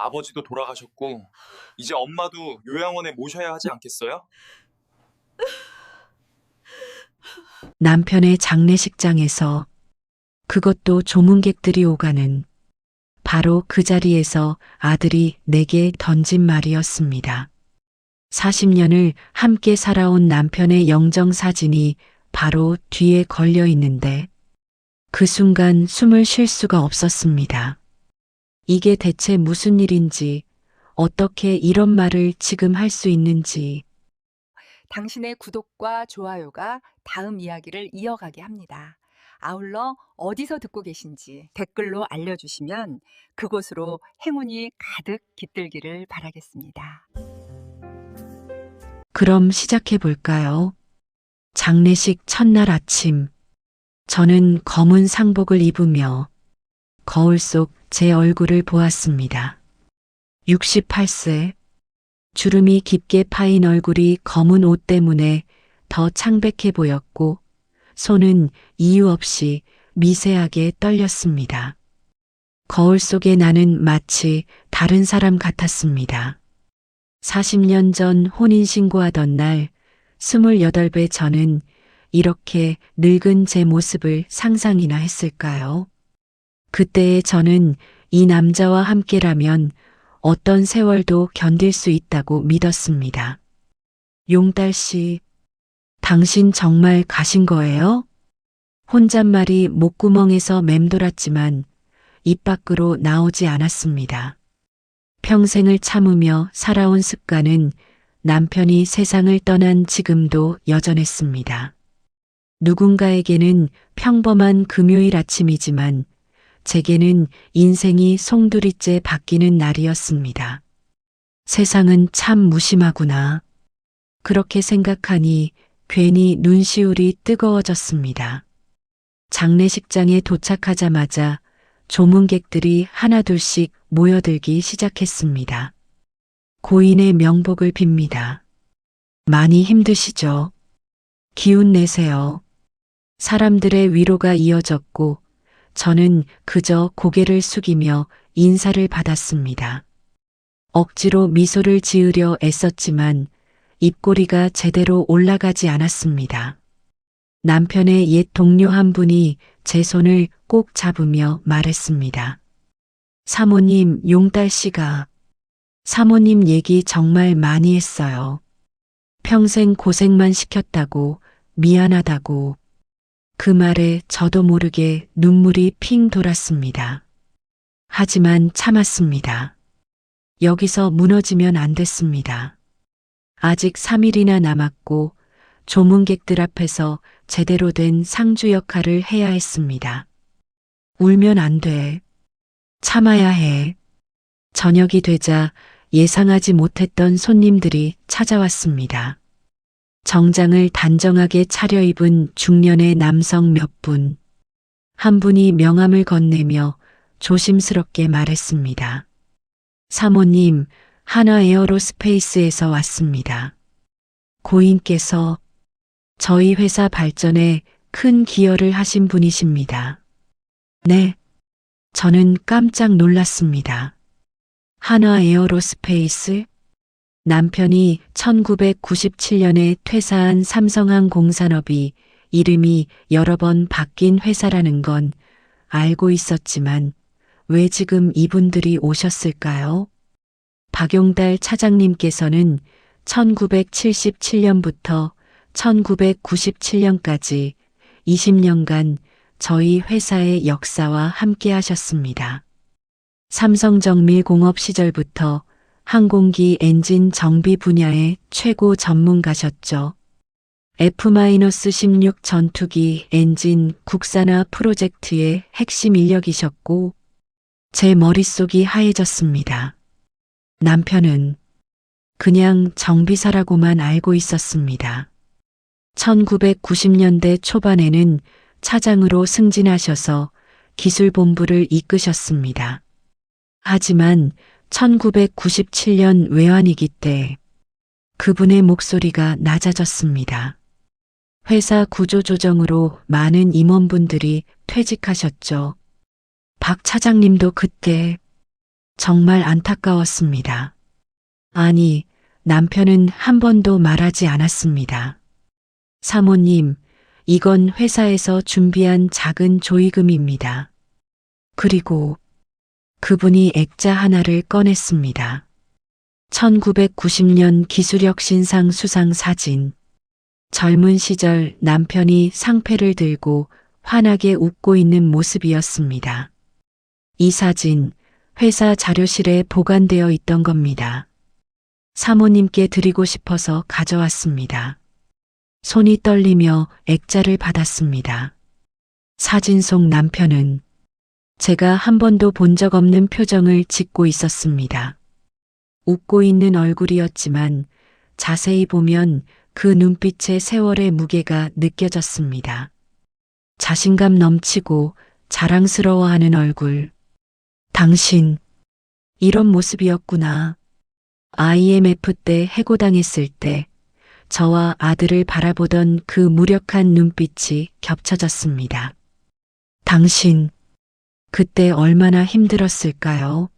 아버지도 돌아가셨고, 이제 엄마도 요양원에 모셔야 하지 않겠어요? 남편의 장례식장에서, 그것도 조문객들이 오가는 바로 그 자리에서 아들이 내게 던진 말이었습니다. 40년을 함께 살아온 남편의 영정 사진이 바로 뒤에 걸려 있는데 그 순간 숨을 쉴 수가 없었습니다. 이게 대체 무슨 일인지, 어떻게 이런 말을 지금 할 수 있는지. 당신의 구독과 좋아요가 다음 이야기를 이어가게 합니다. 아울러 어디서 듣고 계신지 댓글로 알려주시면 그곳으로 행운이 가득 깃들기를 바라겠습니다. 그럼 시작해 볼까요? 장례식 첫날 아침, 저는 검은 상복을 입으며 거울 속 제 얼굴을 보았습니다. 68세, 주름이 깊게 파인 얼굴이 검은 옷 때문에 더 창백해 보였고, 손은 이유 없이 미세하게 떨렸습니다. 거울 속의 나는 마치 다른 사람 같았습니다. 40년 전 혼인신고하던 날, 28배 저는 이렇게 늙은 제 모습을 상상이나 했을까요? 그때의 저는 이 남자와 함께라면 어떤 세월도 견딜 수 있다고 믿었습니다. 용달 씨, 당신 정말 가신 거예요? 혼잣말이 목구멍에서 맴돌았지만 입 밖으로 나오지 않았습니다. 평생을 참으며 살아온 습관은 남편이 세상을 떠난 지금도 여전했습니다. 누군가에게는 평범한 금요일 아침이지만 제게는 인생이 송두리째 바뀌는 날이었습니다. 세상은 참 무심하구나. 그렇게 생각하니 괜히 눈시울이 뜨거워졌습니다. 장례식장에 도착하자마자 조문객들이 하나둘씩 모여들기 시작했습니다. 고인의 명복을 빕니다. 많이 힘드시죠? 기운 내세요. 사람들의 위로가 이어졌고 저는 그저 고개를 숙이며 인사를 받았습니다. 억지로 미소를 지으려 애썼지만 입꼬리가 제대로 올라가지 않았습니다. 남편의 옛 동료 한 분이 제 손을 꼭 잡으며 말했습니다. 사모님, 용달 씨가. 사모님 얘기 정말 많이 했어요. 평생 고생만 시켰다고, 미안하다고. 그 말에 저도 모르게 눈물이 핑 돌았습니다. 하지만 참았습니다. 여기서 무너지면 안 됐습니다. 아직 3일이나 남았고 조문객들 앞에서 제대로 된 상주 역할을 해야 했습니다. 울면 안 돼. 참아야 해. 저녁이 되자 예상하지 못했던 손님들이 찾아왔습니다. 정장을 단정하게 차려입은 중년의 남성 몇 분. 한 분이 명함을 건네며 조심스럽게 말했습니다. 사모님, 하나 에어로스페이스에서 왔습니다. 고인께서 저희 회사 발전에 큰 기여를 하신 분이십니다. 네, 저는 깜짝 놀랐습니다. 하나 에어로스페이스? 남편이 1997년에 퇴사한 삼성항공 산업이 이름이 여러 번 바뀐 회사라는 건 알고 있었지만 왜 지금 이분들이 오셨을까요? 박용달 차장님께서는 1977년부터 1997년까지 20년간 저희 회사의 역사와 함께 하셨습니다. 삼성정밀공업 시절부터 항공기 엔진 정비 분야의 최고 전문가셨죠. F-16 전투기 엔진 국산화 프로젝트의 핵심 인력이셨고 제 머릿속이 하얘졌습니다. 남편은 그냥 정비사라고만 알고 있었습니다. 1990년대 초반에는 차장으로 승진하셔서 기술본부를 이끄셨습니다. 하지만 1997년 외환위기 때 그분의 목소리가 낮아졌습니다. 회사 구조조정으로 많은 임원분들이 퇴직하셨죠. 박 차장님도 그때 정말 안타까웠습니다. 아니, 남편은 한 번도 말하지 않았습니다. 사모님, 이건 회사에서 준비한 작은 조의금입니다. 그리고 그분이 액자 하나를 꺼냈습니다. 1990년 기술혁 신상 수상 사진. 젊은 시절 남편이 상패를 들고 환하게 웃고 있는 모습이었습니다. 이 사진, 회사 자료실에 보관되어 있던 겁니다. 사모님께 드리고 싶어서 가져왔습니다. 손이 떨리며 액자를 받았습니다. 사진 속 남편은 제가 한 번도 본 적 없는 표정을 짓고 있었습니다. 웃고 있는 얼굴이었지만 자세히 보면 그 눈빛의 세월의 무게가 느껴졌습니다. 자신감 넘치고 자랑스러워하는 얼굴. 당신, 이런 모습이었구나. IMF 때 해고당했을 때 저와 아들을 바라보던 그 무력한 눈빛이 겹쳐졌습니다. 당신, 그때 얼마나 힘들었을까요?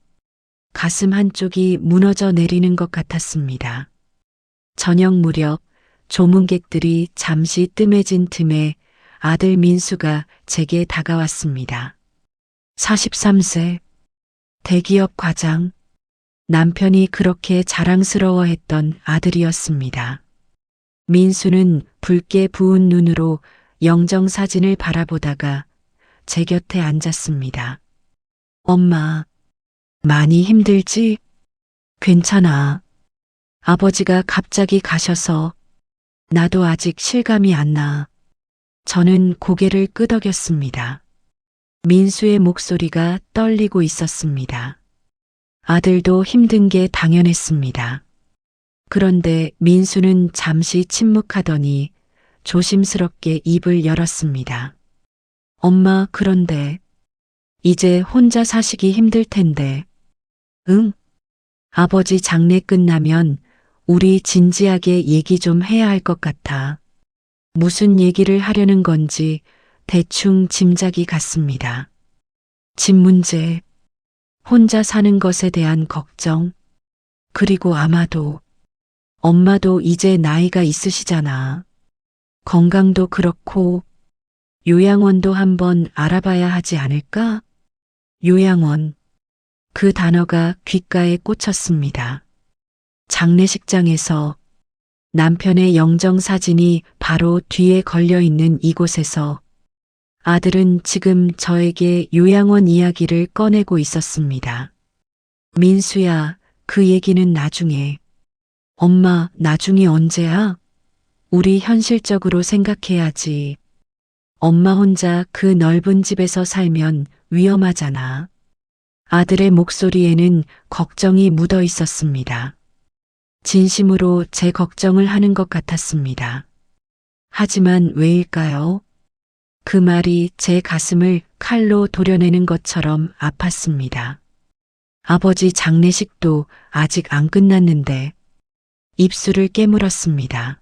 가슴 한쪽이 무너져 내리는 것 같았습니다. 저녁 무렵 조문객들이 잠시 뜸해진 틈에 아들 민수가 제게 다가왔습니다. 43세, 대기업 과장, 남편이 그렇게 자랑스러워했던 아들이었습니다. 민수는 붉게 부은 눈으로 영정사진을 바라보다가 제 곁에 앉았습니다. 엄마, 많이 힘들지? 괜찮아. 아버지가 갑자기 가셔서 나도 아직 실감이 안 나. 저는 고개를 끄덕였습니다. 민수의 목소리가 떨리고 있었습니다. 아들도 힘든 게 당연했습니다. 그런데 민수는 잠시 침묵하더니 조심스럽게 입을 열었습니다. 엄마, 그런데 이제 혼자 사시기 힘들 텐데. 응? 아버지 장례 끝나면 우리 진지하게 얘기 좀 해야 할 것 같아. 무슨 얘기를 하려는 건지 대충 짐작이 갔습니다. 집 문제, 혼자 사는 것에 대한 걱정, 그리고 아마도 엄마도 이제 나이가 있으시잖아. 건강도 그렇고 요양원도 한번 알아봐야 하지 않을까? 요양원. 그 단어가 귓가에 꽂혔습니다. 장례식장에서 남편의 영정사진이 바로 뒤에 걸려있는 이곳에서 아들은 지금 저에게 요양원 이야기를 꺼내고 있었습니다. 민수야, 그 얘기는 나중에. 엄마, 나중이 언제야? 우리 현실적으로 생각해야지. 엄마 혼자 그 넓은 집에서 살면 위험하잖아. 아들의 목소리에는 걱정이 묻어 있었습니다. 진심으로 제 걱정을 하는 것 같았습니다. 하지만 왜일까요? 그 말이 제 가슴을 칼로 도려내는 것처럼 아팠습니다. 아버지 장례식도 아직 안 끝났는데 입술을 깨물었습니다.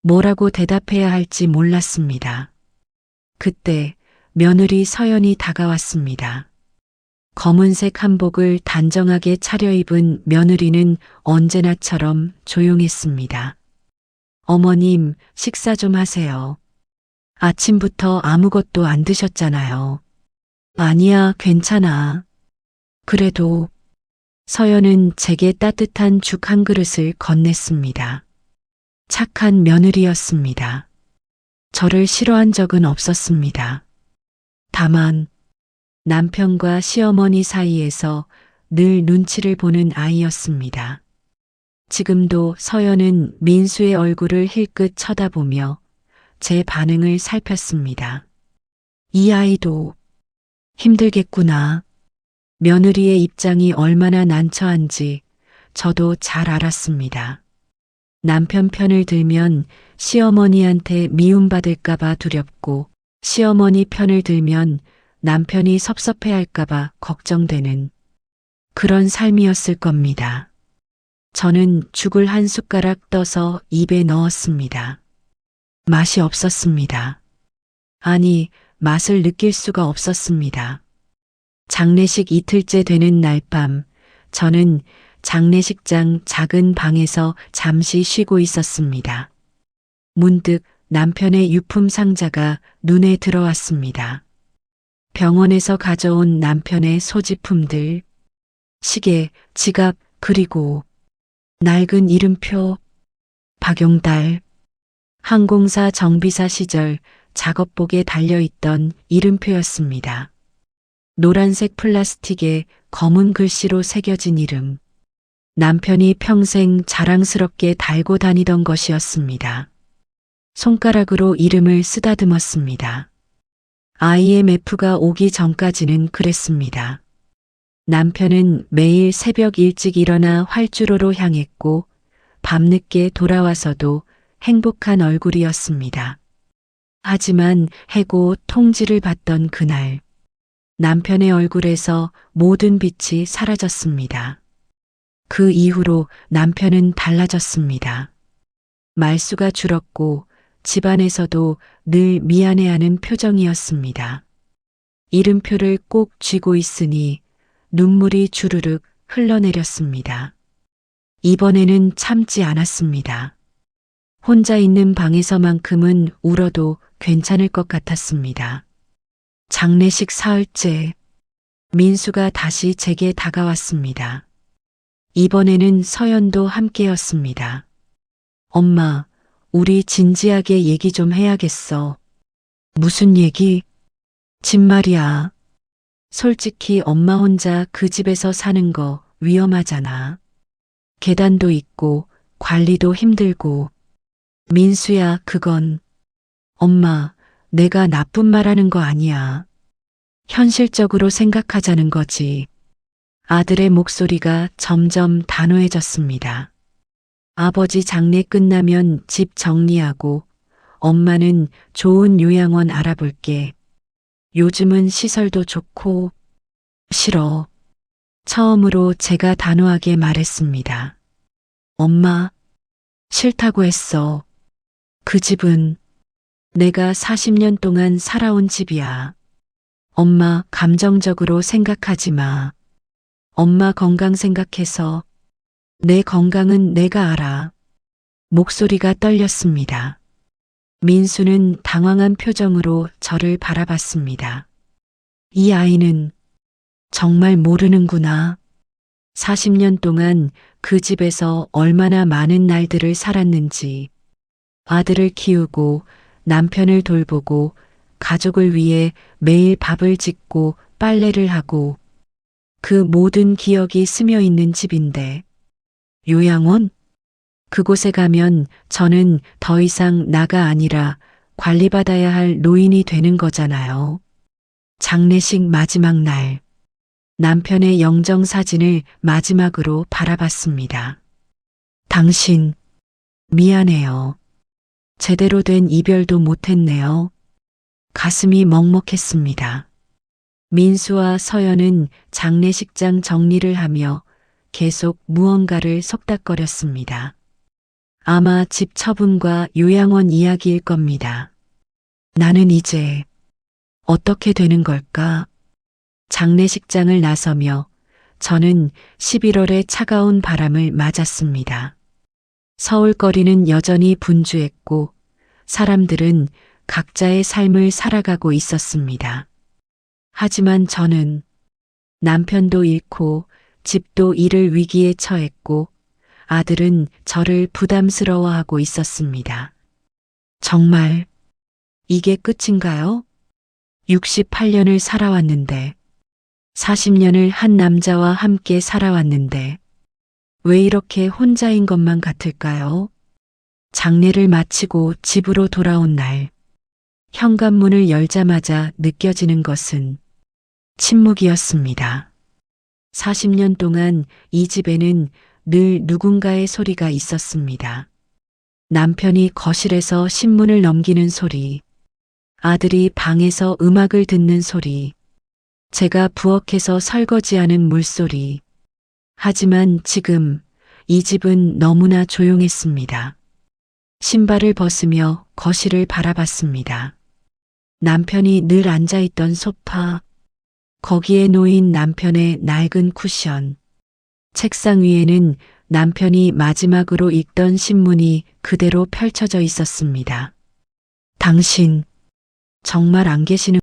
뭐라고 대답해야 할지 몰랐습니다. 그때 며느리 서연이 다가왔습니다. 검은색 한복을 단정하게 차려입은 며느리는 언제나처럼 조용했습니다. 어머님, 식사 좀 하세요. 아침부터 아무것도 안 드셨잖아요. 아니야, 괜찮아. 그래도 서연은 제게 따뜻한 죽 한 그릇을 건넸습니다. 착한 며느리였습니다. 저를 싫어한 적은 없었습니다. 다만 남편과 시어머니 사이에서 늘 눈치를 보는 아이였습니다. 지금도 서연은 민수의 얼굴을 힐끗 쳐다보며 제 반응을 살폈습니다. 이 아이도 힘들겠구나. 며느리의 입장이 얼마나 난처한지 저도 잘 알았습니다. 남편 편을 들면 시어머니한테 미움받을까봐 두렵고 시어머니 편을 들면 남편이 섭섭해할까봐 걱정되는 그런 삶이었을 겁니다. 저는 죽을 한 숟가락 떠서 입에 넣었습니다. 맛이 없었습니다. 아니, 맛을 느낄 수가 없었습니다. 장례식 이틀째 되는 날 밤 저는 장례식장 작은 방에서 잠시 쉬고 있었습니다. 문득 남편의 유품 상자가 눈에 들어왔습니다. 병원에서 가져온 남편의 소지품들, 시계, 지갑, 그리고 낡은 이름표, 박용달, 항공사 정비사 시절 작업복에 달려있던 이름표였습니다. 노란색 플라스틱에 검은 글씨로 새겨진 이름. 남편이 평생 자랑스럽게 달고 다니던 것이었습니다. 손가락으로 이름을 쓰다듬었습니다. IMF가 오기 전까지는 그랬습니다. 남편은 매일 새벽 일찍 일어나 활주로로 향했고 밤늦게 돌아와서도 행복한 얼굴이었습니다. 하지만 해고 통지를 받던 그날, 남편의 얼굴에서 모든 빛이 사라졌습니다. 그 이후로 남편은 달라졌습니다. 말수가 줄었고 집안에서도 늘 미안해하는 표정이었습니다. 이름표를 꼭 쥐고 있으니 눈물이 주르륵 흘러내렸습니다. 이번에는 참지 않았습니다. 혼자 있는 방에서만큼은 울어도 괜찮을 것 같았습니다. 장례식 사흘째, 민수가 다시 제게 다가왔습니다. 이번에는 서연도 함께였습니다. 엄마, 우리 진지하게 얘기 좀 해야겠어. 무슨 얘기? 집 말이야. 솔직히 엄마 혼자 그 집에서 사는 거 위험하잖아. 계단도 있고 관리도 힘들고. 민수야, 그건. 엄마, 내가 나쁜 말 하는 거 아니야. 현실적으로 생각하자는 거지. 아들의 목소리가 점점 단호해졌습니다. 아버지 장례 끝나면 집 정리하고 엄마는 좋은 요양원 알아볼게. 요즘은 시설도 좋고. 싫어. 처음으로 제가 단호하게 말했습니다. 엄마, 싫다고 했어. 그 집은 내가 40년 동안 살아온 집이야. 엄마 감정적으로 생각하지 마. 엄마 건강 생각해서. 내 건강은 내가 알아. 목소리가 떨렸습니다. 민수는 당황한 표정으로 저를 바라봤습니다. 이 아이는 정말 모르는구나. 40년 동안 그 집에서 얼마나 많은 날들을 살았는지. 아들을 키우고 남편을 돌보고 가족을 위해 매일 밥을 짓고 빨래를 하고 그 모든 기억이 스며 있는 집인데 요양원? 그곳에 가면 저는 더 이상 나가 아니라 관리받아야 할 노인이 되는 거잖아요. 장례식 마지막 날, 남편의 영정 사진을 마지막으로 바라봤습니다. 당신, 미안해요. 제대로 된 이별도 못했네요. 가슴이 먹먹했습니다. 민수와 서연은 장례식장 정리를 하며 계속 무언가를 속닥거렸습니다. 아마 집 처분과 요양원 이야기일 겁니다. 나는 이제 어떻게 되는 걸까? 장례식장을 나서며 저는 11월의 차가운 바람을 맞았습니다. 서울 거리는 여전히 분주했고 사람들은 각자의 삶을 살아가고 있었습니다. 하지만 저는 남편도 잃고 집도 잃을 위기에 처했고 아들은 저를 부담스러워하고 있었습니다. 정말 이게 끝인가요? 68년을 살아왔는데 40년을 한 남자와 함께 살아왔는데 왜 이렇게 혼자인 것만 같을까요? 장례를 마치고 집으로 돌아온 날, 현관문을 열자마자 느껴지는 것은 침묵이었습니다. 40년 동안 이 집에는 늘 누군가의 소리가 있었습니다. 남편이 거실에서 신문을 넘기는 소리, 아들이 방에서 음악을 듣는 소리, 제가 부엌에서 설거지하는 물소리. 하지만 지금 이 집은 너무나 조용했습니다. 신발을 벗으며 거실을 바라봤습니다. 남편이 늘 앉아있던 소파, 거기에 놓인 남편의 낡은 쿠션, 책상 위에는 남편이 마지막으로 읽던 신문이 그대로 펼쳐져 있었습니다. 당신, 정말 안 계시는,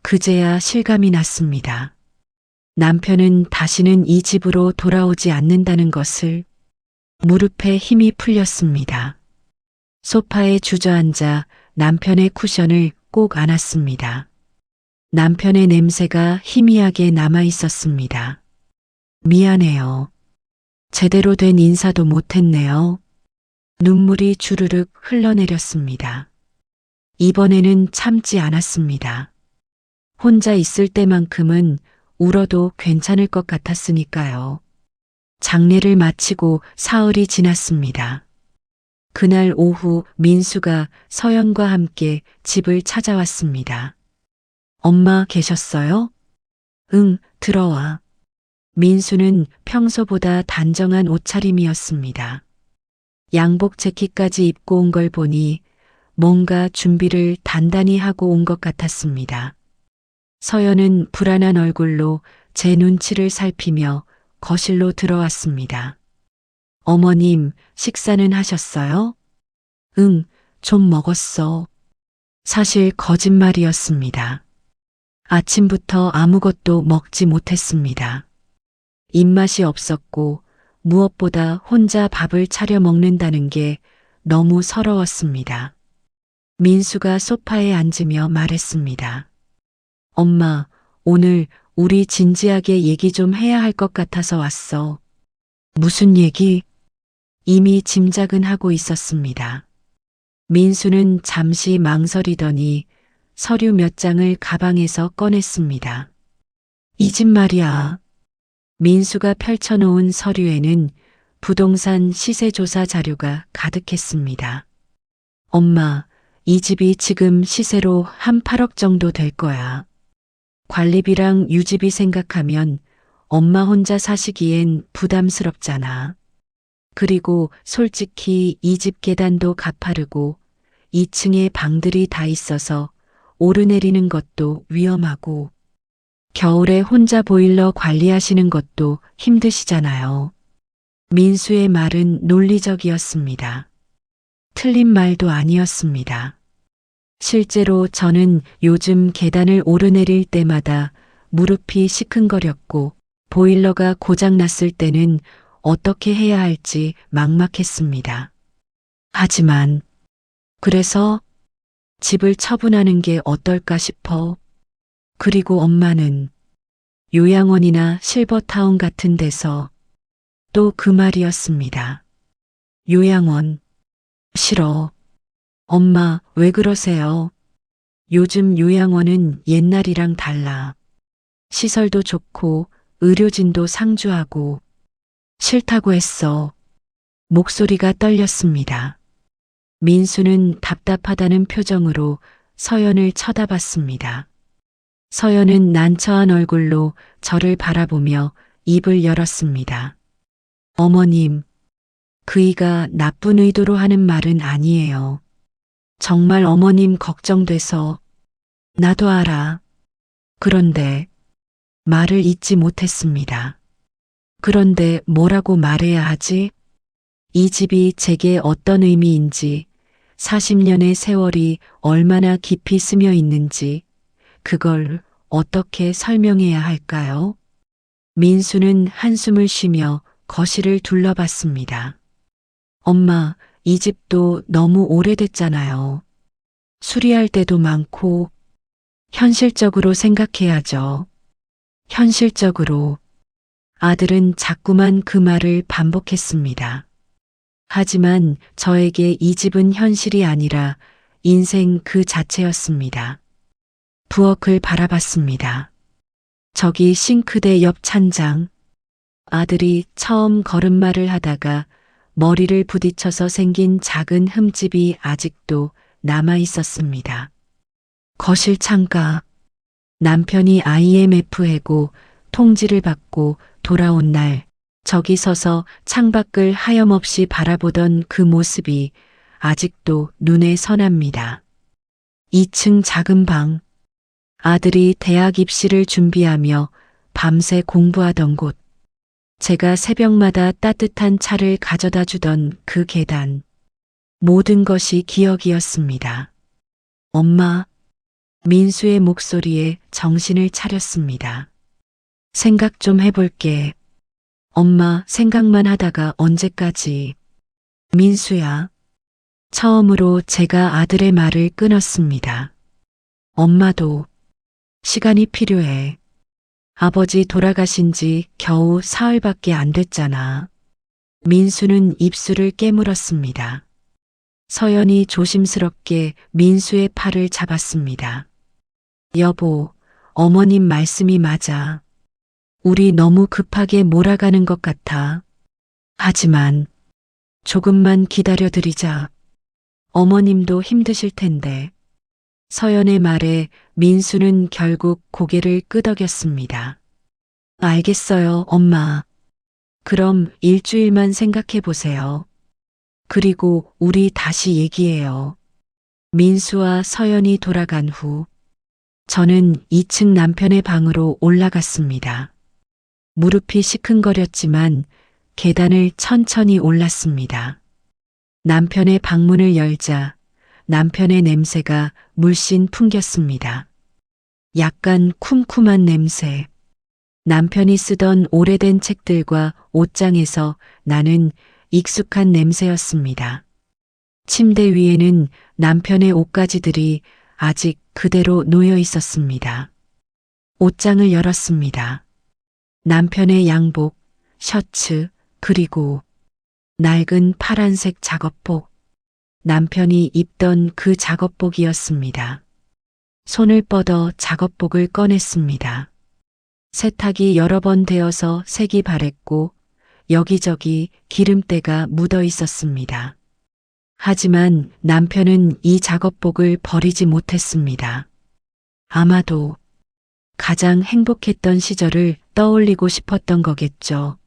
그제야 실감이 났습니다. 남편은 다시는 이 집으로 돌아오지 않는다는 것을. 무릎에 힘이 풀렸습니다. 소파에 주저앉아 남편의 쿠션을 꼭 안았습니다. 남편의 냄새가 희미하게 남아 있었습니다. 미안해요. 제대로 된 인사도 못했네요. 눈물이 주르륵 흘러내렸습니다. 이번에는 참지 않았습니다. 혼자 있을 때만큼은 울어도 괜찮을 것 같았으니까요. 장례를 마치고 사흘이 지났습니다. 그날 오후 민수가 서연과 함께 집을 찾아왔습니다. 엄마 계셨어요? 응, 들어와. 민수는 평소보다 단정한 옷차림이었습니다. 양복 재킷까지 입고 온 걸 보니 뭔가 준비를 단단히 하고 온 것 같았습니다. 서연은 불안한 얼굴로 제 눈치를 살피며 거실로 들어왔습니다. 어머님, 식사는 하셨어요? 응, 좀 먹었어. 사실 거짓말이었습니다. 아침부터 아무것도 먹지 못했습니다. 입맛이 없었고 무엇보다 혼자 밥을 차려 먹는다는 게 너무 서러웠습니다. 민수가 소파에 앉으며 말했습니다. 엄마, 오늘 우리 진지하게 얘기 좀 해야 할 것 같아서 왔어. 무슨 얘기? 이미 짐작은 하고 있었습니다. 민수는 잠시 망설이더니 서류 몇 장을 가방에서 꺼냈습니다. 이 집 말이야. 민수가 펼쳐놓은 서류에는 부동산 시세조사 자료가 가득했습니다. 엄마, 이 집이 지금 시세로 한 8억 정도 될 거야. 관리비랑 유지비 생각하면 엄마 혼자 사시기엔 부담스럽잖아. 그리고 솔직히 이 집 계단도 가파르고 2층에 방들이 다 있어서 오르내리는 것도 위험하고 겨울에 혼자 보일러 관리하시는 것도 힘드시잖아요. 민수의 말은 논리적이었습니다. 틀린 말도 아니었습니다. 실제로 저는 요즘 계단을 오르내릴 때마다 무릎이 시큰거렸고 보일러가 고장났을 때는 어떻게 해야 할지 막막했습니다. 하지만 그래서 집을 처분하는 게 어떨까 싶어. 그리고 엄마는 요양원이나 실버타운 같은 데서 또 그 말이었습니다. 요양원. 싫어. 엄마, 왜 그러세요? 요즘 요양원은 옛날이랑 달라. 시설도 좋고 의료진도 상주하고 싫다고 했어. 목소리가 떨렸습니다. 민수는 답답하다는 표정으로 서연을 쳐다봤습니다. 서연은 난처한 얼굴로 저를 바라보며 입을 열었습니다. 어머님, 그이가 나쁜 의도로 하는 말은 아니에요. 정말 어머님 걱정돼서. 나도 알아. 그런데 말을 잇지 못했습니다. 그런데 뭐라고 말해야 하지? 이 집이 제게 어떤 의미인지, 40년의 세월이 얼마나 깊이 스며 있는지, 그걸 어떻게 설명해야 할까요? 민수는 한숨을 쉬며 거실을 둘러봤습니다. 엄마, 이 집도 너무 오래됐잖아요. 수리할 때도 많고, 현실적으로 생각해야죠. 현실적으로. 아들은 자꾸만 그 말을 반복했습니다. 하지만 저에게 이 집은 현실이 아니라 인생 그 자체였습니다. 부엌을 바라봤습니다. 저기 싱크대 옆 찬장. 아들이 처음 걸음마를 하다가 머리를 부딪혀서 생긴 작은 흠집이 아직도 남아 있었습니다. 거실 창가. 남편이 IMF 해고 통지를 받고 돌아온 날 저기 서서 창밖을 하염없이 바라보던 그 모습이 아직도 눈에 선합니다. 2층 작은 방. 아들이 대학 입시를 준비하며 밤새 공부하던 곳. 제가 새벽마다 따뜻한 차를 가져다 주던 그 계단. 모든 것이 기억이었습니다. 엄마, 민수의 목소리에 정신을 차렸습니다. 생각 좀 해볼게. 엄마, 생각만 하다가 언제까지. 민수야. 처음으로 제가 아들의 말을 끊었습니다. 엄마도 시간이 필요해. 아버지 돌아가신 지 겨우 사흘밖에 안 됐잖아. 민수는 입술을 깨물었습니다. 서연이 조심스럽게 민수의 팔을 잡았습니다. 여보, 어머님 말씀이 맞아. 우리 너무 급하게 몰아가는 것 같아. 하지만 조금만 기다려드리자. 어머님도 힘드실 텐데. 서연의 말에 민수는 결국 고개를 끄덕였습니다. 알겠어요, 엄마. 그럼 일주일만 생각해 보세요. 그리고 우리 다시 얘기해요. 민수와 서연이 돌아간 후 저는 2층 남편의 방으로 올라갔습니다. 무릎이 시큰거렸지만 계단을 천천히 올랐습니다. 남편의 방문을 열자 남편의 냄새가 물씬 풍겼습니다. 약간 쿰쿰한 냄새. 남편이 쓰던 오래된 책들과 옷장에서 나는 익숙한 냄새였습니다. 침대 위에는 남편의 옷가지들이 아직 그대로 놓여 있었습니다. 옷장을 열었습니다. 남편의 양복, 셔츠, 그리고 낡은 파란색 작업복. 남편이 입던 그 작업복이었습니다. 손을 뻗어 작업복을 꺼냈습니다. 세탁이 여러 번 되어서 색이 바랬고 여기저기 기름때가 묻어 있었습니다. 하지만 남편은 이 작업복을 버리지 못했습니다. 아마도 가장 행복했던 시절을 떠올리고 싶었던 거겠죠.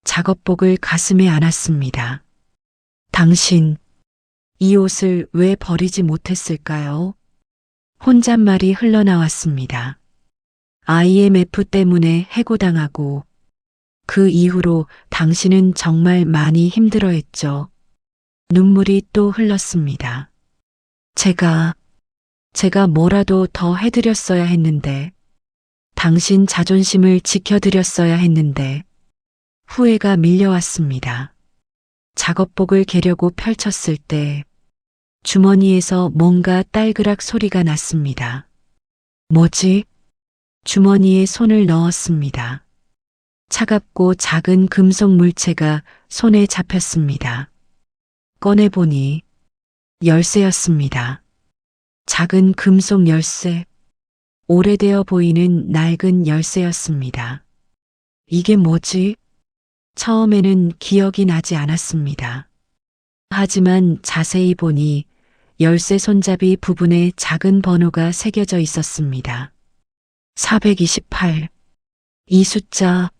작업복을 가슴에 안았습니다. 당신, 이 옷을 왜 버리지 못했을까요? 혼잣말이 흘러나왔습니다. IMF 때문에 해고당하고 그 이후로 당신은 정말 많이 힘들어했죠. 눈물이 또 흘렀습니다. 제가 뭐라도 더 해드렸어야 했는데, 당신 자존심을 지켜드렸어야 했는데, 후회가 밀려왔습니다. 작업복을 개려고 펼쳤을 때, 주머니에서 뭔가 딸그락 소리가 났습니다. 뭐지? 주머니에 손을 넣었습니다. 차갑고 작은 금속 물체가 손에 잡혔습니다. 꺼내보니 열쇠였습니다. 작은 금속 열쇠, 오래되어 보이는 낡은 열쇠였습니다. 이게 뭐지? 처음에는 기억이 나지 않았습니다. 하지만 자세히 보니 열쇠 손잡이 부분에 작은 번호가 새겨져 있었습니다. 428. 이 숫자,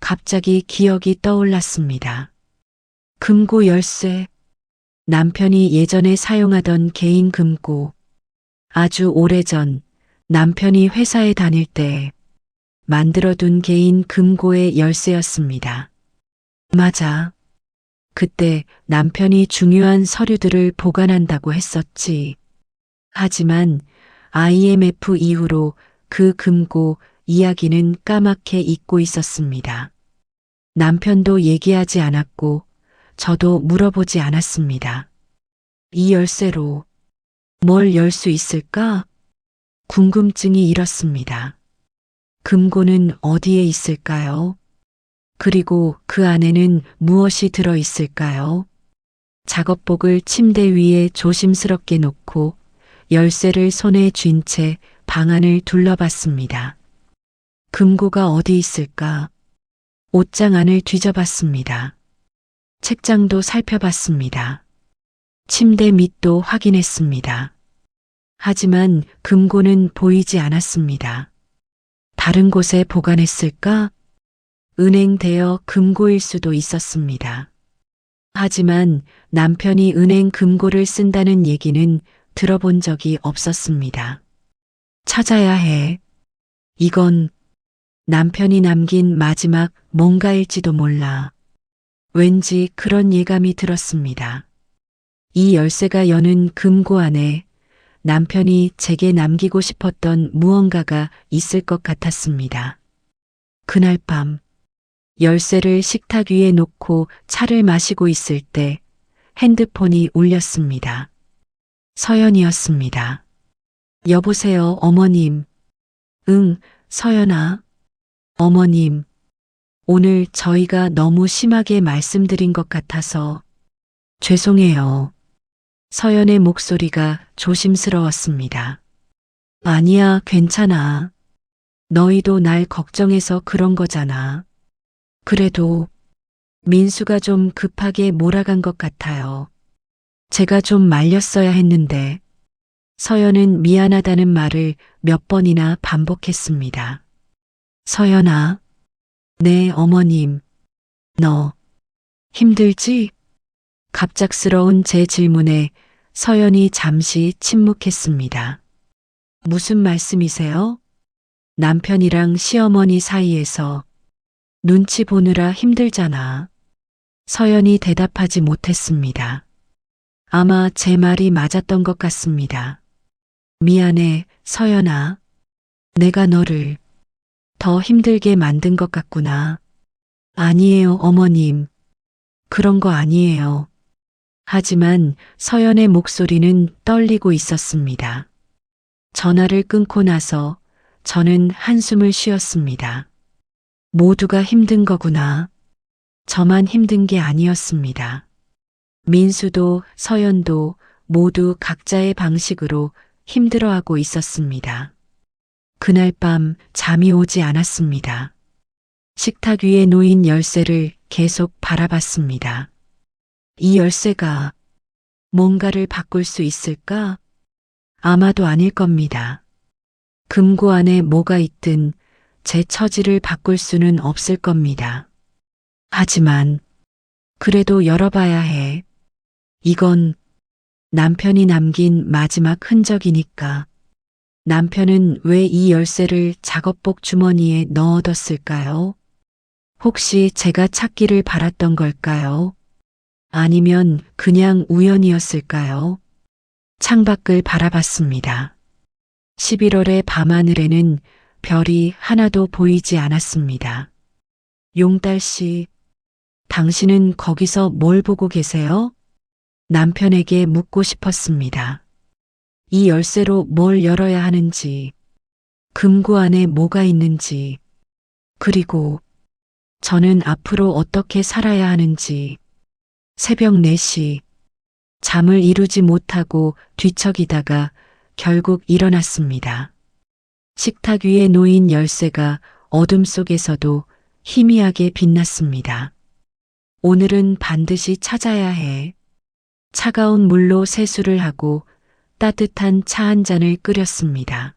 갑자기 기억이 떠올랐습니다. 금고 열쇠, 남편이 예전에 사용하던 개인 금고, 아주 오래전 남편이 회사에 다닐 때 만들어둔 개인 금고의 열쇠였습니다. 맞아. 그때 남편이 중요한 서류들을 보관한다고 했었지. 하지만 IMF 이후로 그 금고 이야기는 까맣게 잊고 있었습니다. 남편도 얘기하지 않았고 저도 물어보지 않았습니다. 이 열쇠로 뭘 열 수 있을까? 궁금증이 일었습니다. 금고는 어디에 있을까요? 그리고 그 안에는 무엇이 들어 있을까요? 작업복을 침대 위에 조심스럽게 놓고 열쇠를 손에 쥔 채 방 안을 둘러봤습니다. 금고가 어디 있을까? 옷장 안을 뒤져봤습니다. 책장도 살펴봤습니다. 침대 밑도 확인했습니다. 하지만 금고는 보이지 않았습니다. 다른 곳에 보관했을까? 은행 대여 금고일 수도 있었습니다. 하지만 남편이 은행 금고를 쓴다는 얘기는 들어본 적이 없었습니다. 찾아야 해. 이건 남편이 남긴 마지막 뭔가일지도 몰라. 왠지 그런 예감이 들었습니다. 이 열쇠가 여는 금고 안에 남편이 제게 남기고 싶었던 무언가가 있을 것 같았습니다. 그날 밤 열쇠를 식탁 위에 놓고 차를 마시고 있을 때 핸드폰이 울렸습니다. 서연이었습니다. 여보세요, 어머님. 응, 서연아. 어머님, 오늘 저희가 너무 심하게 말씀드린 것 같아서 죄송해요. 서연의 목소리가 조심스러웠습니다. 아니야, 괜찮아. 너희도 날 걱정해서 그런 거잖아. 그래도 민수가 좀 급하게 몰아간 것 같아요. 제가 좀 말렸어야 했는데 서연은 미안하다는 말을 몇 번이나 반복했습니다. 서연아, 네, 어머님. 너 힘들지? 갑작스러운 제 질문에 서연이 잠시 침묵했습니다. 무슨 말씀이세요? 남편이랑 시어머니 사이에서 눈치 보느라 힘들잖아. 서연이 대답하지 못했습니다. 아마 제 말이 맞았던 것 같습니다. 미안해, 서연아. 내가 너를 더 힘들게 만든 것 같구나. 아니에요, 어머님. 그런 거 아니에요. 하지만 서연의 목소리는 떨리고 있었습니다. 전화를 끊고 나서 저는 한숨을 쉬었습니다. 모두가 힘든 거구나. 저만 힘든 게 아니었습니다. 민수도 서연도 모두 각자의 방식으로 힘들어하고 있었습니다. 그날 밤 잠이 오지 않았습니다. 식탁 위에 놓인 열쇠를 계속 바라봤습니다. 이 열쇠가 뭔가를 바꿀 수 있을까? 아마도 아닐 겁니다. 금고 안에 뭐가 있든 제 처지를 바꿀 수는 없을 겁니다. 하지만 그래도 열어봐야 해. 이건 남편이 남긴 마지막 흔적이니까. 남편은 왜 이 열쇠를 작업복 주머니에 넣어뒀을까요? 혹시 제가 찾기를 바랐던 걸까요? 아니면 그냥 우연이었을까요? 창밖을 바라봤습니다. 11월의 밤하늘에는 별이 하나도 보이지 않았습니다. 용달 씨, 당신은 거기서 뭘 보고 계세요? 남편에게 묻고 싶었습니다. 이 열쇠로 뭘 열어야 하는지, 금고 안에 뭐가 있는지, 그리고 저는 앞으로 어떻게 살아야 하는지. 새벽 4시, 잠을 이루지 못하고 뒤척이다가 결국 일어났습니다. 식탁 위에 놓인 열쇠가 어둠 속에서도 희미하게 빛났습니다. 오늘은 반드시 찾아야 해. 차가운 물로 세수를 하고 따뜻한 차 한 잔을 끓였습니다.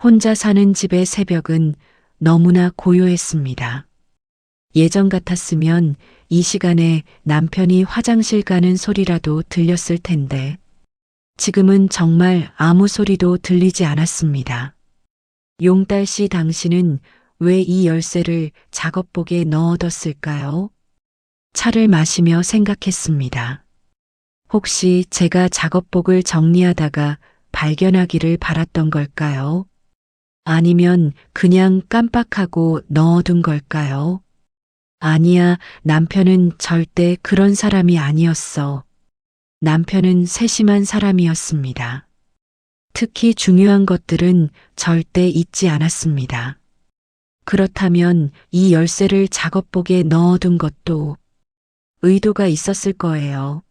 혼자 사는 집의 새벽은 너무나 고요했습니다. 예전 같았으면 이 시간에 남편이 화장실 가는 소리라도 들렸을 텐데 지금은 정말 아무 소리도 들리지 않았습니다. 용달 씨, 당신은 왜 이 열쇠를 작업복에 넣어뒀을까요? 차를 마시며 생각했습니다. 혹시 제가 작업복을 정리하다가 발견하기를 바랐던 걸까요? 아니면 그냥 깜빡하고 넣어둔 걸까요? 아니야, 남편은 절대 그런 사람이 아니었어. 남편은 세심한 사람이었습니다. 특히 중요한 것들은 절대 잊지 않았습니다. 그렇다면 이 열쇠를 작업복에 넣어둔 것도 의도가 있었을 거예요.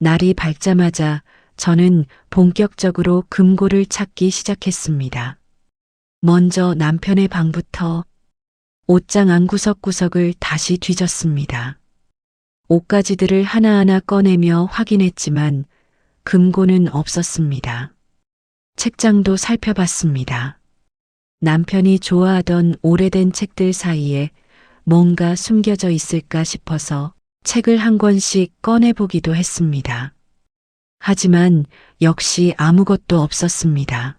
날이 밝자마자 저는 본격적으로 금고를 찾기 시작했습니다. 먼저 남편의 방부터 옷장 안 구석구석을 다시 뒤졌습니다. 옷가지들을 하나하나 꺼내며 확인했지만 금고는 없었습니다. 책장도 살펴봤습니다. 남편이 좋아하던 오래된 책들 사이에 뭔가 숨겨져 있을까 싶어서 책을 한 권씩 꺼내보기도 했습니다. 하지만 역시 아무것도 없었습니다.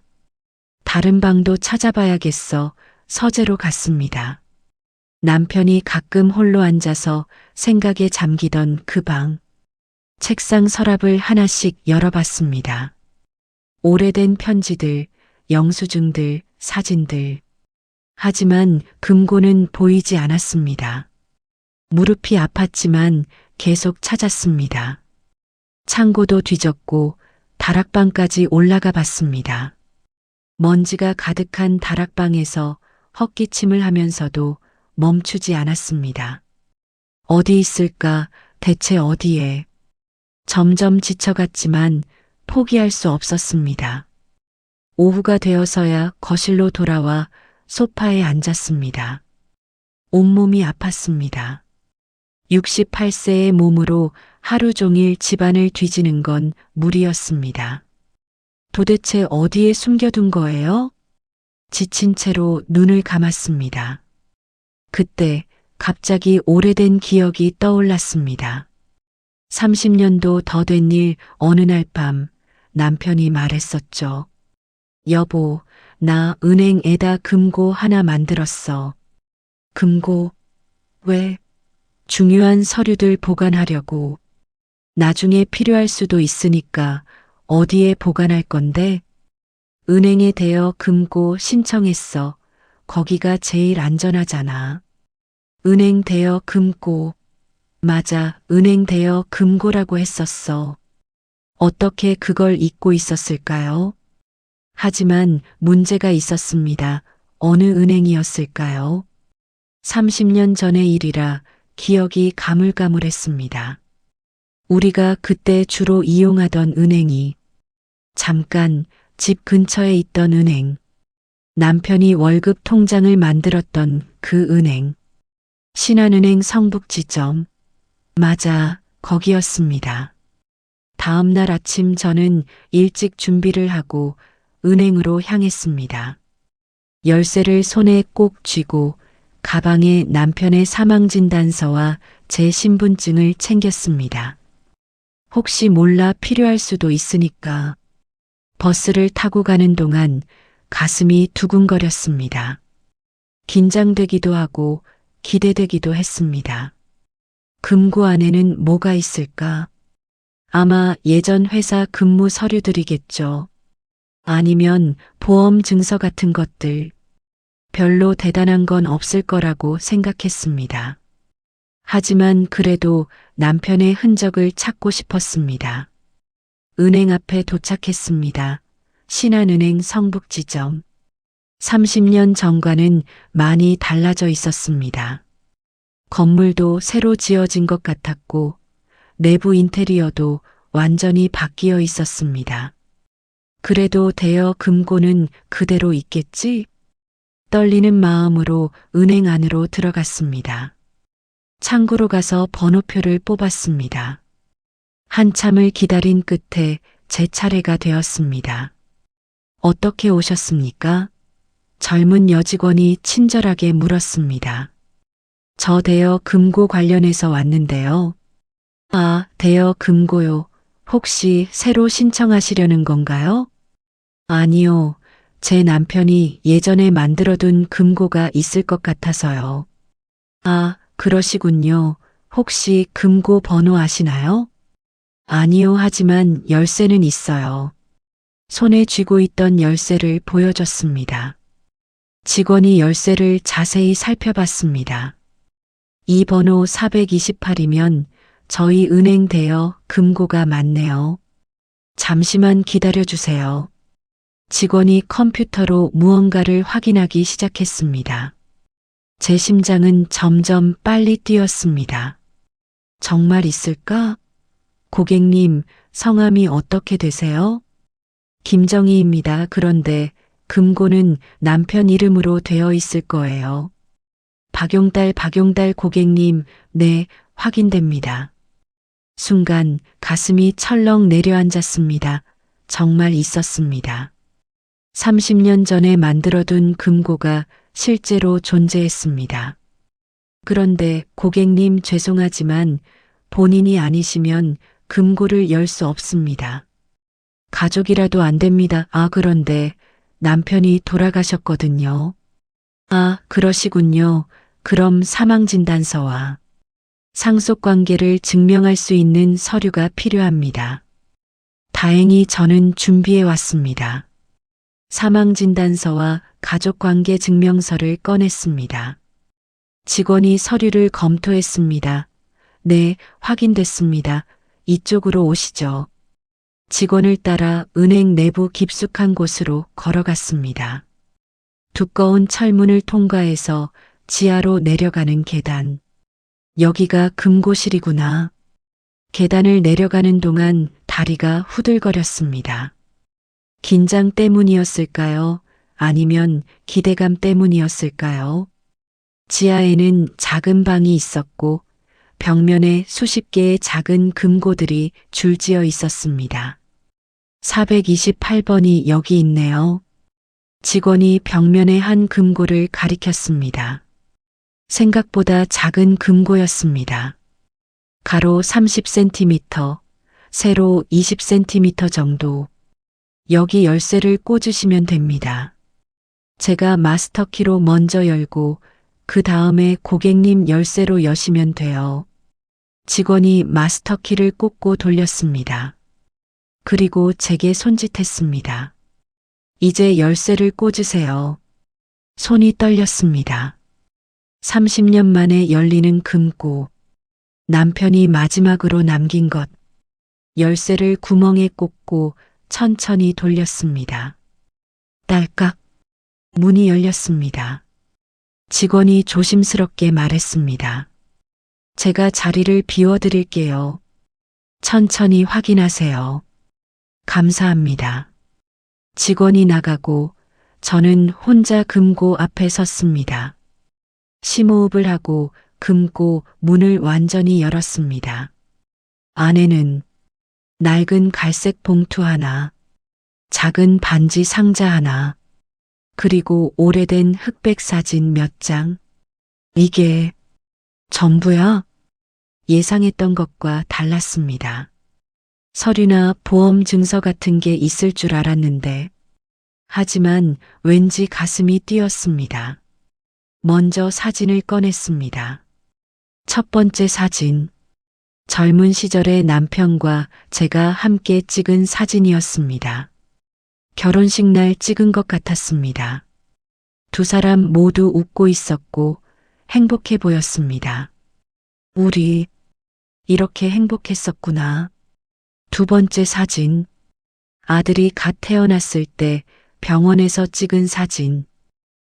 다른 방도 찾아봐야겠어 서재로 갔습니다. 남편이 가끔 홀로 앉아서 생각에 잠기던 그 방. 책상 서랍을 하나씩 열어봤습니다. 오래된 편지들, 영수증들, 사진들. 하지만 금고는 보이지 않았습니다. 무릎이 아팠지만 계속 찾았습니다. 창고도 뒤졌고 다락방까지 올라가 봤습니다. 먼지가 가득한 다락방에서 헛기침을 하면서도 멈추지 않았습니다. 어디 있을까? 대체 어디에? 점점 지쳐갔지만 포기할 수 없었습니다. 오후가 되어서야 거실로 돌아와 소파에 앉았습니다. 온몸이 아팠습니다. 68세의 몸으로 하루 종일 집안을 뒤지는 건 무리였습니다. 도대체 어디에 숨겨둔 거예요? 지친 채로 눈을 감았습니다. 그때 갑자기 오래된 기억이 떠올랐습니다. 30년도 더 된 일 어느 날 밤 남편이 말했었죠. 여보, 나 은행에다 금고 하나 만들었어. 금고? 왜? 중요한 서류들 보관하려고. 나중에 필요할 수도 있으니까 어디에 보관할 건데? 은행에 대여 금고 신청했어. 거기가 제일 안전하잖아. 은행 대여 금고. 맞아, 은행 대여 금고라고 했었어. 어떻게 그걸 잊고 있었을까요? 하지만 문제가 있었습니다. 어느 은행이었을까요? 30년 전의 일이라 기억이 가물가물했습니다. 우리가 그때 주로 이용하던 은행이 잠깐 집 근처에 있던 은행, 남편이 월급 통장을 만들었던 그 은행, 신한은행 성북지점, 맞아, 거기였습니다. 다음 날 아침 저는 일찍 준비를 하고 은행으로 향했습니다. 열쇠를 손에 꼭 쥐고 가방에 남편의 사망진단서와 제 신분증을 챙겼습니다. 혹시 몰라 필요할 수도 있으니까. 버스를 타고 가는 동안 가슴이 두근거렸습니다. 긴장되기도 하고 기대되기도 했습니다. 금고 안에는 뭐가 있을까? 아마 예전 회사 근무 서류들이겠죠. 아니면 보험 증서 같은 것들. 별로 대단한 건 없을 거라고 생각했습니다. 하지만 그래도 남편의 흔적을 찾고 싶었습니다. 은행 앞에 도착했습니다. 신한은행 성북지점. 30년 전과는 많이 달라져 있었습니다. 건물도 새로 지어진 것 같았고 내부 인테리어도 완전히 바뀌어 있었습니다. 그래도 대여 금고는 그대로 있겠지? 떨리는 마음으로 은행 안으로 들어갔습니다. 창구로 가서 번호표를 뽑았습니다. 한참을 기다린 끝에 제 차례가 되었습니다. 어떻게 오셨습니까? 젊은 여직원이 친절하게 물었습니다. 저 대여 금고 관련해서 왔는데요. 아, 대여 금고요. 혹시 새로 신청하시려는 건가요? 아니요. 제 남편이 예전에 만들어둔 금고가 있을 것 같아서요. 아, 그러시군요. 혹시 금고 번호 아시나요? 아니요. 하지만 열쇠는 있어요. 손에 쥐고 있던 열쇠를 보여줬습니다. 직원이 열쇠를 자세히 살펴봤습니다. 이 번호 428이면 저희 은행 대여 금고가 맞네요. 잠시만 기다려주세요. 직원이 컴퓨터로 무언가를 확인하기 시작했습니다. 제 심장은 점점 빨리 뛰었습니다. 정말 있을까? 고객님, 성함이 어떻게 되세요? 김정희입니다. 그런데 금고는 남편 이름으로 되어 있을 거예요. 박용달 고객님, 네, 확인됩니다. 순간 가슴이 철렁 내려앉았습니다. 정말 있었습니다. 30년 전에 만들어둔 금고가 실제로 존재했습니다. 그런데 고객님 죄송하지만 본인이 아니시면 금고를 열 수 없습니다. 가족이라도 안 됩니다. 아, 그런데 남편이 돌아가셨거든요. 아, 그러시군요. 그럼 사망진단서와 상속관계를 증명할 수 있는 서류가 필요합니다. 다행히 저는 준비해 왔습니다. 사망진단서와 가족관계 증명서를 꺼냈습니다. 직원이 서류를 검토했습니다. 네, 확인됐습니다. 이쪽으로 오시죠. 직원을 따라 은행 내부 깊숙한 곳으로 걸어갔습니다. 두꺼운 철문을 통과해서 지하로 내려가는 계단. 여기가 금고실이구나. 계단을 내려가는 동안 다리가 후들거렸습니다. 긴장 때문이었을까요? 아니면 기대감 때문이었을까요? 지하에는 작은 방이 있었고 벽면에 수십 개의 작은 금고들이 줄지어 있었습니다. 428번이 여기 있네요. 직원이 벽면의 한 금고를 가리켰습니다. 생각보다 작은 금고였습니다. 가로 30cm, 세로 20cm 정도. 여기 열쇠를 꽂으시면 됩니다. 제가 마스터키로 먼저 열고 그 다음에 고객님 열쇠로 여시면 돼요. 직원이 마스터키를 꽂고 돌렸습니다. 그리고 제게 손짓했습니다. 이제 열쇠를 꽂으세요. 손이 떨렸습니다. 30년 만에 열리는 금고. 남편이 마지막으로 남긴 것. 열쇠를 구멍에 꽂고 천천히 돌렸습니다. 딸깍. 문이 열렸습니다. 직원이 조심스럽게 말했습니다. 제가 자리를 비워드릴게요. 천천히 확인하세요. 감사합니다. 직원이 나가고 저는 혼자 금고 앞에 섰습니다. 심호흡을 하고 금고 문을 완전히 열었습니다. 안에는 낡은 갈색 봉투 하나, 작은 반지 상자 하나, 그리고 오래된 흑백 사진 몇 장. 이게 전부야? 예상했던 것과 달랐습니다. 서류나 보험 증서 같은 게 있을 줄 알았는데, 하지만 왠지 가슴이 뛰었습니다. 먼저 사진을 꺼냈습니다. 첫 번째 사진. 젊은 시절의 남편과 제가 함께 찍은 사진이었습니다. 결혼식 날 찍은 것 같았습니다. 두 사람 모두 웃고 있었고 행복해 보였습니다. 우리 이렇게 행복했었구나. 두 번째 사진. 아들이 갓 태어났을 때 병원에서 찍은 사진.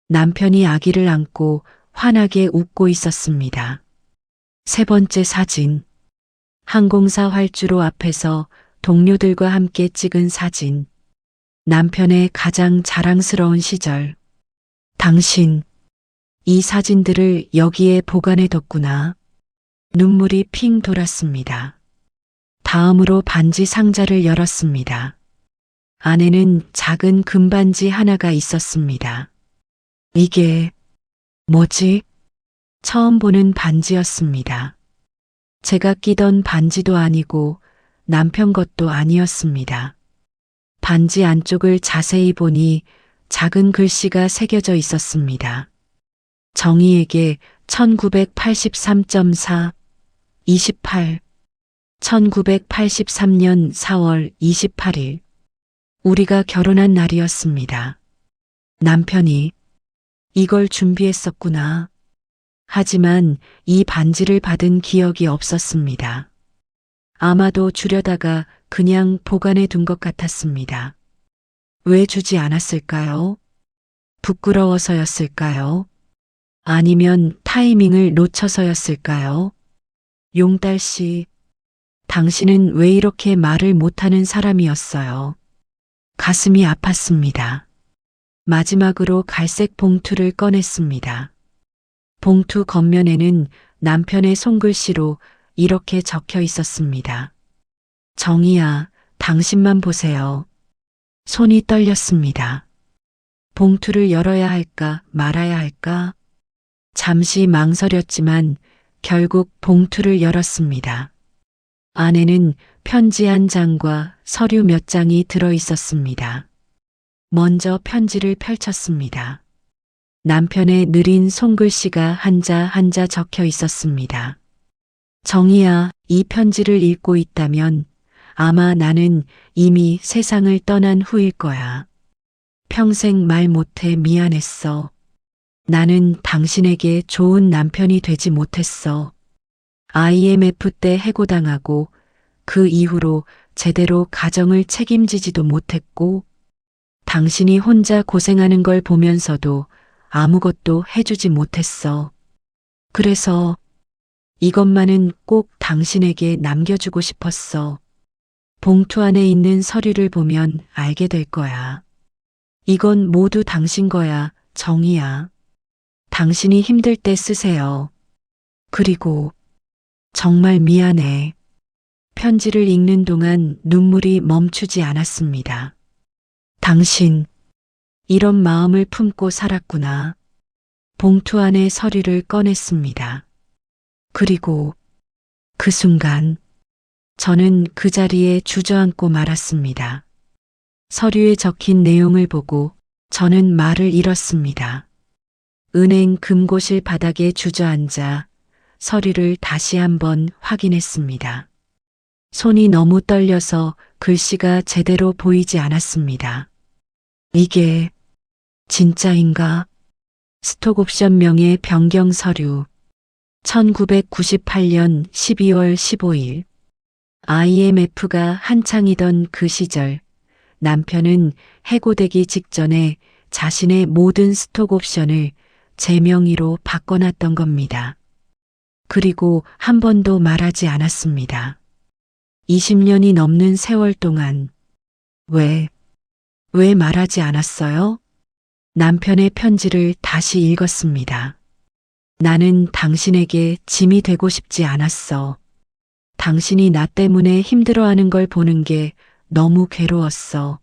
남편이 아기를 안고 환하게 웃고 있었습니다. 세 번째 사진. 항공사 활주로 앞에서 동료들과 함께 찍은 사진. 남편의 가장 자랑스러운 시절. 당신, 이 사진들을 여기에 보관해뒀구나. 눈물이 핑 돌았습니다. 다음으로 반지 상자를 열었습니다. 안에는 작은 금반지 하나가 있었습니다. 이게 뭐지? 처음 보는 반지였습니다. 제가 끼던 반지도 아니고 남편 것도 아니었습니다. 반지 안쪽을 자세히 보니 작은 글씨가 새겨져 있었습니다. 정희에게 1983.4, 28, 1983년 4월 28일. 우리가 결혼한 날이었습니다. 남편이 이걸 준비했었구나. 하지만 이 반지를 받은 기억이 없었습니다. 아마도 주려다가 그냥 보관해 둔 것 같았습니다. 왜 주지 않았을까요? 부끄러워서였을까요? 아니면 타이밍을 놓쳐서였을까요? 용달 씨, 당신은 왜 이렇게 말을 못하는 사람이었어요? 가슴이 아팠습니다. 마지막으로 갈색 봉투를 꺼냈습니다. 봉투 겉면에는 남편의 손글씨로 이렇게 적혀 있었습니다. 정희야, 당신만 보세요. 손이 떨렸습니다. 봉투를 열어야 할까 말아야 할까? 잠시 망설였지만 결국 봉투를 열었습니다. 안에는 편지 한 장과 서류 몇 장이 들어 있었습니다. 먼저 편지를 펼쳤습니다. 남편의 느린 손글씨가 한자 한자 적혀 있었습니다. 정희야, 이 편지를 읽고 있다면 아마 나는 이미 세상을 떠난 후일 거야. 평생 말 못해 미안했어. 나는 당신에게 좋은 남편이 되지 못했어. IMF 때 해고당하고 그 이후로 제대로 가정을 책임지지도 못했고 당신이 혼자 고생하는 걸 보면서도 아무것도 해주지 못했어. 그래서 이것만은 꼭 당신에게 남겨주고 싶었어. 봉투 안에 있는 서류를 보면 알게 될 거야. 이건 모두 당신 거야, 정희야. 당신이 힘들 때 쓰세요. 그리고 정말 미안해. 편지를 읽는 동안 눈물이 멈추지 않았습니다. 당신, 이런 마음을 품고 살았구나. 봉투 안에 서류를 꺼냈습니다. 그리고 그 순간 저는 그 자리에 주저앉고 말았습니다. 서류에 적힌 내용을 보고 저는 말을 잃었습니다. 은행 금고실 바닥에 주저앉아 서류를 다시 한번 확인했습니다. 손이 너무 떨려서 글씨가 제대로 보이지 않았습니다. 이게 진짜인가? 스톡옵션 명의 변경 서류. 1998년 12월 15일. IMF가 한창이던 그 시절, 남편은 해고되기 직전에 자신의 모든 스톡옵션을 제 명의로 바꿔놨던 겁니다. 그리고 한 번도 말하지 않았습니다. 20년이 넘는 세월 동안 왜 말하지 않았어요? 남편의 편지를 다시 읽었습니다. 나는 당신에게 짐이 되고 싶지 않았어. 당신이 나 때문에 힘들어하는 걸 보는 게 너무 괴로웠어.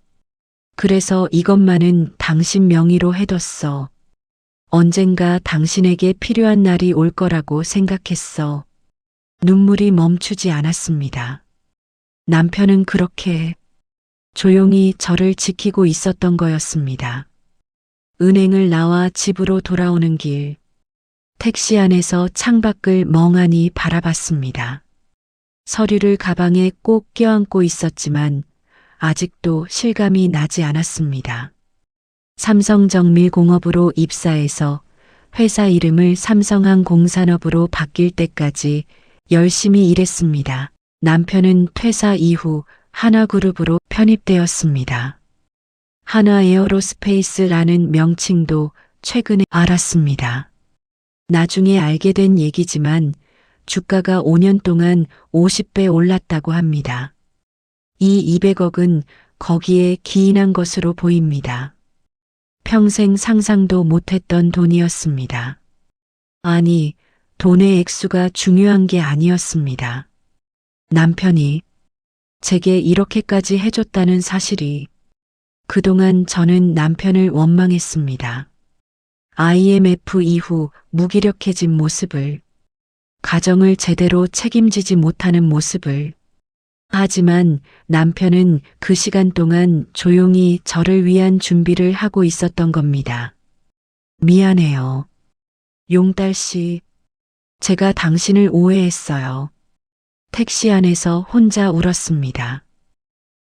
그래서 이것만은 당신 명의로 해뒀어. 언젠가 당신에게 필요한 날이 올 거라고 생각했어. 눈물이 멈추지 않았습니다. 남편은 그렇게 조용히 저를 지키고 있었던 거였습니다. 은행을 나와 집으로 돌아오는 길, 택시 안에서 창밖을 멍하니 바라봤습니다. 서류를 가방에 꼭 껴안고 있었지만 아직도 실감이 나지 않았습니다. 삼성정밀공업으로 입사해서 회사 이름을 삼성항공산업으로 바뀔 때까지 열심히 일했습니다. 남편은 퇴사 이후 하나그룹으로 편입되었습니다. 하나에어로스페이스라는 명칭도 최근에 알았습니다. 나중에 알게 된 얘기지만 주가가 5년 동안 50배 올랐다고 합니다. 이 200억은 거기에 기인한 것으로 보입니다. 평생 상상도 못했던 돈이었습니다. 아니, 돈의 액수가 중요한 게 아니었습니다. 남편이 제게 이렇게까지 해줬다는 사실이. 그동안 저는 남편을 원망했습니다. IMF 이후 무기력해진 모습을, 가정을 제대로 책임지지 못하는 모습을. 하지만 남편은 그 시간 동안 조용히 저를 위한 준비를 하고 있었던 겁니다. 미안해요. 용달 씨, 제가 당신을 오해했어요. 택시 안에서 혼자 울었습니다.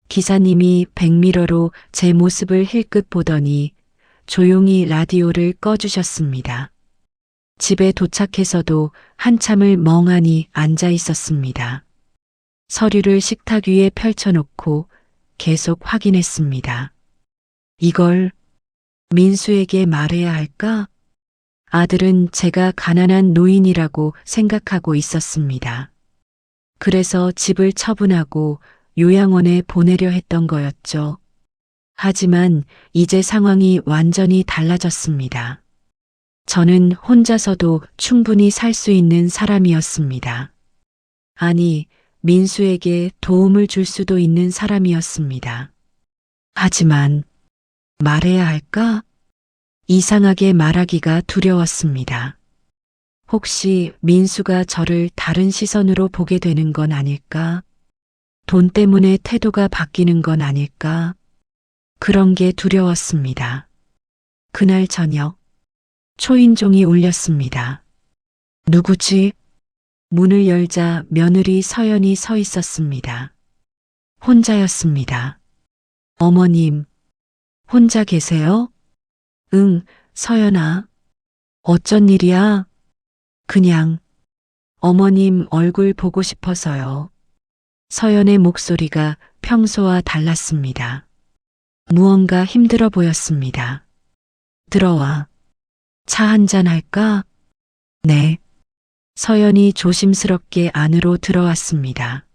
기사님이 백미러로 제 모습을 힐끗 보더니 조용히 라디오를 꺼주셨습니다. 집에 도착해서도 한참을 멍하니 앉아 있었습니다. 서류를 식탁 위에 펼쳐놓고 계속 확인했습니다. 이걸 민수에게 말해야 할까? 아들은 제가 가난한 노인이라고 생각하고 있었습니다. 그래서 집을 처분하고 요양원에 보내려 했던 거였죠. 하지만 이제 상황이 완전히 달라졌습니다. 저는 혼자서도 충분히 살 수 있는 사람이었습니다. 아니, 민수에게 도움을 줄 수도 있는 사람이었습니다. 하지만 말해야 할까? 이상하게 말하기가 두려웠습니다. 혹시 민수가 저를 다른 시선으로 보게 되는 건 아닐까? 돈 때문에 태도가 바뀌는 건 아닐까? 그런 게 두려웠습니다. 그날 저녁, 초인종이 울렸습니다. 누구지? 문을 열자 며느리 서연이 서 있었습니다. 혼자였습니다. 어머님, 혼자 계세요? 응, 서연아. 어쩐 일이야? 그냥 어머님 얼굴 보고 싶어서요. 서연의 목소리가 평소와 달랐습니다. 무언가 힘들어 보였습니다. 들어와. 차 한잔 할까? 네. 서연이 조심스럽게 안으로 들어왔습니다.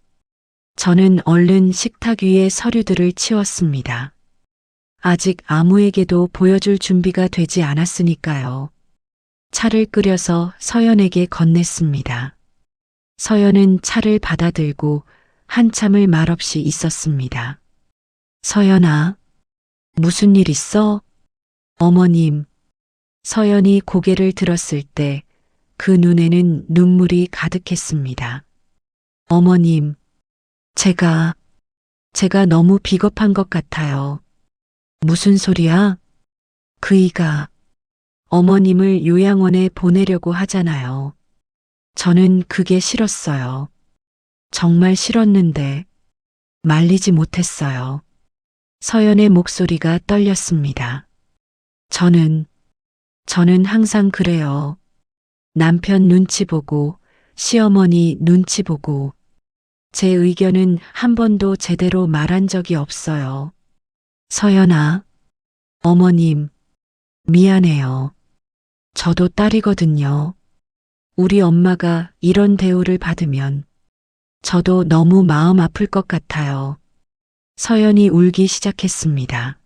저는 얼른 식탁 위에 서류들을 치웠습니다. 아직 아무에게도 보여줄 준비가 되지 않았으니까요. 차를 끓여서 서연에게 건넸습니다. 서연은 차를 받아들고 한참을 말없이 있었습니다. 서연아, 무슨 일 있어? 어머님. 서연이 고개를 들었을 때 그 눈에는 눈물이 가득했습니다. 어머님, 제가 너무 비겁한 것 같아요. 무슨 소리야? 그이가 어머님을 요양원에 보내려고 하잖아요. 저는 그게 싫었어요. 정말 싫었는데 말리지 못했어요. 서연의 목소리가 떨렸습니다. 저는 항상 그래요. 남편 눈치 보고, 시어머니 눈치 보고, 제 의견은 한 번도 제대로 말한 적이 없어요. 서연아, 어머님, 미안해요. 저도 딸이거든요. 우리 엄마가 이런 대우를 받으면 저도 너무 마음 아플 것 같아요. 서연이 울기 시작했습니다.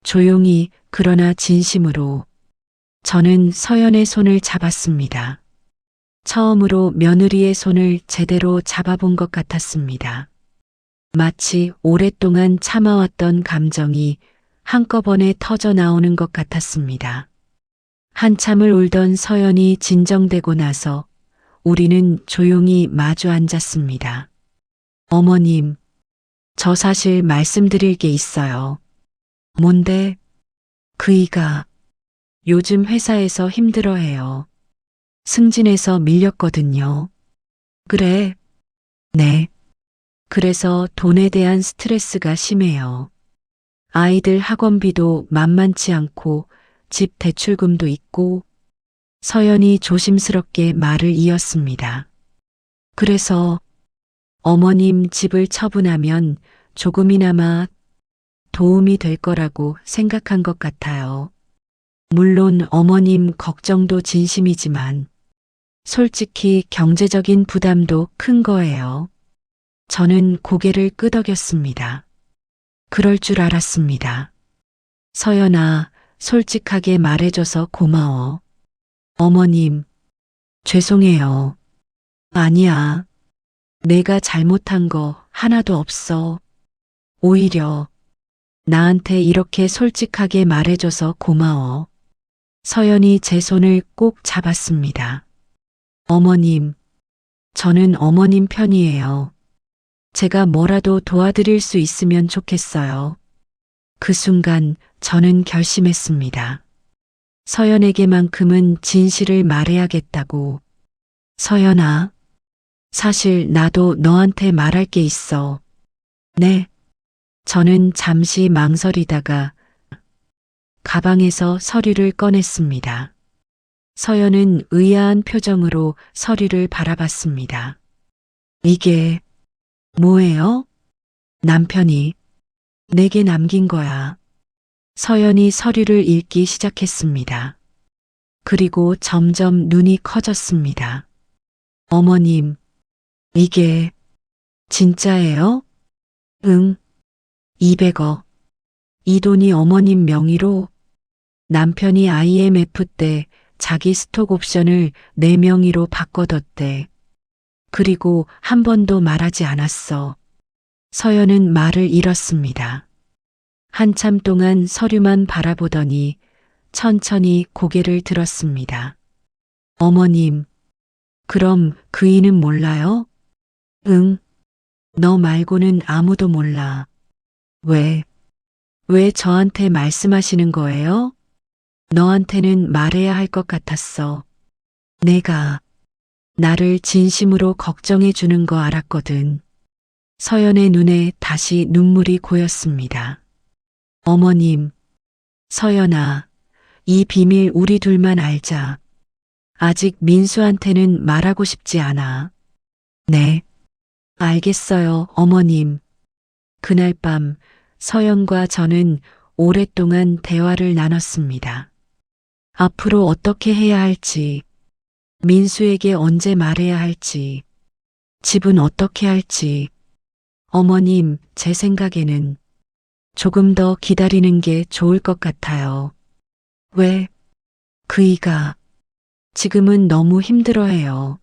조용히 그러나 진심으로 저는 서연의 손을 잡았습니다. 처음으로 며느리의 손을 제대로 잡아본 것 같았습니다. 마치 오랫동안 참아왔던 감정이 한꺼번에 터져 나오는 것 같았습니다. 한참을 울던 서연이 진정되고 나서 우리는 조용히 마주 앉았습니다. 어머님, 저 사실 말씀드릴 게 있어요. 뭔데? 그이가 요즘 회사에서 힘들어해요. 승진해서 밀렸거든요. 그래? 네. 그래서 돈에 대한 스트레스가 심해요. 아이들 학원비도 만만치 않고 집 대출금도 있고. 서연이 조심스럽게 말을 이었습니다. 그래서 어머님 집을 처분하면 조금이나마 도움이 될 거라고 생각한 것 같아요. 물론 어머님 걱정도 진심이지만 솔직히 경제적인 부담도 큰 거예요. 저는 고개를 끄덕였습니다. 그럴 줄 알았습니다. 서연아, 솔직하게 말해줘서 고마워. 어머님, 죄송해요. 아니야. 내가 잘못한 거 하나도 없어. 오히려 나한테 이렇게 솔직하게 말해줘서 고마워. 서연이 제 손을 꼭 잡았습니다. 어머님, 저는 어머님 편이에요. 제가 뭐라도 도와드릴 수 있으면 좋겠어요. 그 순간 저는 결심했습니다. 서연에게만큼은 진실을 말해야겠다고. 서연아, 사실 나도 너한테 말할 게 있어. 네. 저는 잠시 망설이다가 가방에서 서류를 꺼냈습니다. 서연은 의아한 표정으로 서류를 바라봤습니다. 이게 뭐예요? 남편이 내게 남긴 거야. 서연이 서류를 읽기 시작했습니다. 그리고 점점 눈이 커졌습니다. 어머님, 이게 진짜예요? 응. 200억. 이 돈이 어머님 명의로. 남편이 IMF 때 자기 스톡 옵션을 내 명의로 바꿔뒀대. 그리고 한 번도 말하지 않았어. 서연은 말을 잃었습니다. 한참 동안 서류만 바라보더니 천천히 고개를 들었습니다. 어머님, 그럼 그이는 몰라요? 응. 너 말고는 아무도 몰라. 왜 저한테 말씀하시는 거예요? 너한테는 말해야 할 것 같았어. 내가 나를 진심으로 걱정해 주는 거 알았거든. 서연의 눈에 다시 눈물이 고였습니다. 어머님, 서연아, 이 비밀 우리 둘만 알자. 아직 민수한테는 말하고 싶지 않아. 네, 알겠어요, 어머님. 그날 밤 서연과 저는 오랫동안 대화를 나눴습니다. 앞으로 어떻게 해야 할지, 민수에게 언제 말해야 할지, 집은 어떻게 할지. 어머님, 제 생각에는 조금 더 기다리는 게 좋을 것 같아요. 왜? 그이가 지금은 너무 힘들어해요.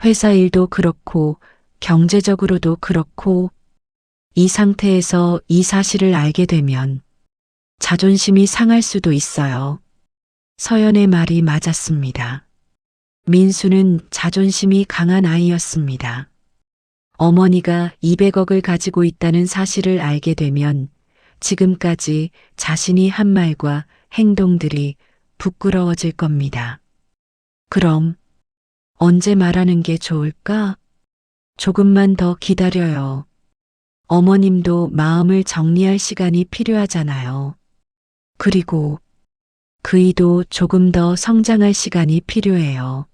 회사 일도 그렇고 경제적으로도 그렇고 이 상태에서 이 사실을 알게 되면 자존심이 상할 수도 있어요. 서연의 말이 맞았습니다. 민수는 자존심이 강한 아이였습니다. 어머니가 200억을 가지고 있다는 사실을 알게 되면 지금까지 자신이 한 말과 행동들이 부끄러워질 겁니다. 그럼 언제 말하는 게 좋을까? 조금만 더 기다려요. 어머님도 마음을 정리할 시간이 필요하잖아요. 그리고 그이도 조금 더 성장할 시간이 필요해요.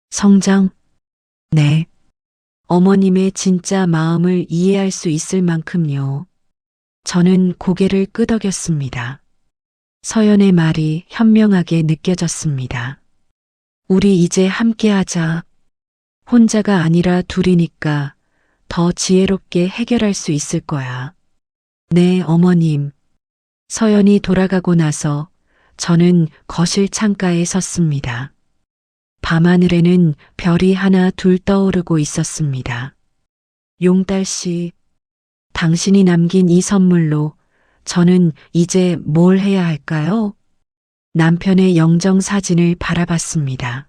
성장? 네. 어머님의 진짜 마음을 이해할 수 있을 만큼요. 저는 고개를 끄덕였습니다. 서연의 말이 현명하게 느껴졌습니다. 우리 이제 함께하자. 혼자가 아니라 둘이니까 더 지혜롭게 해결할 수 있을 거야. 네, 어머님. 서연이 돌아가고 나서 저는 거실 창가에 섰습니다. 밤하늘에는 별이 하나 둘 떠오르고 있었습니다. 용달 씨, 당신이 남긴 이 선물로 저는 이제 뭘 해야 할까요? 남편의 영정 사진을 바라봤습니다.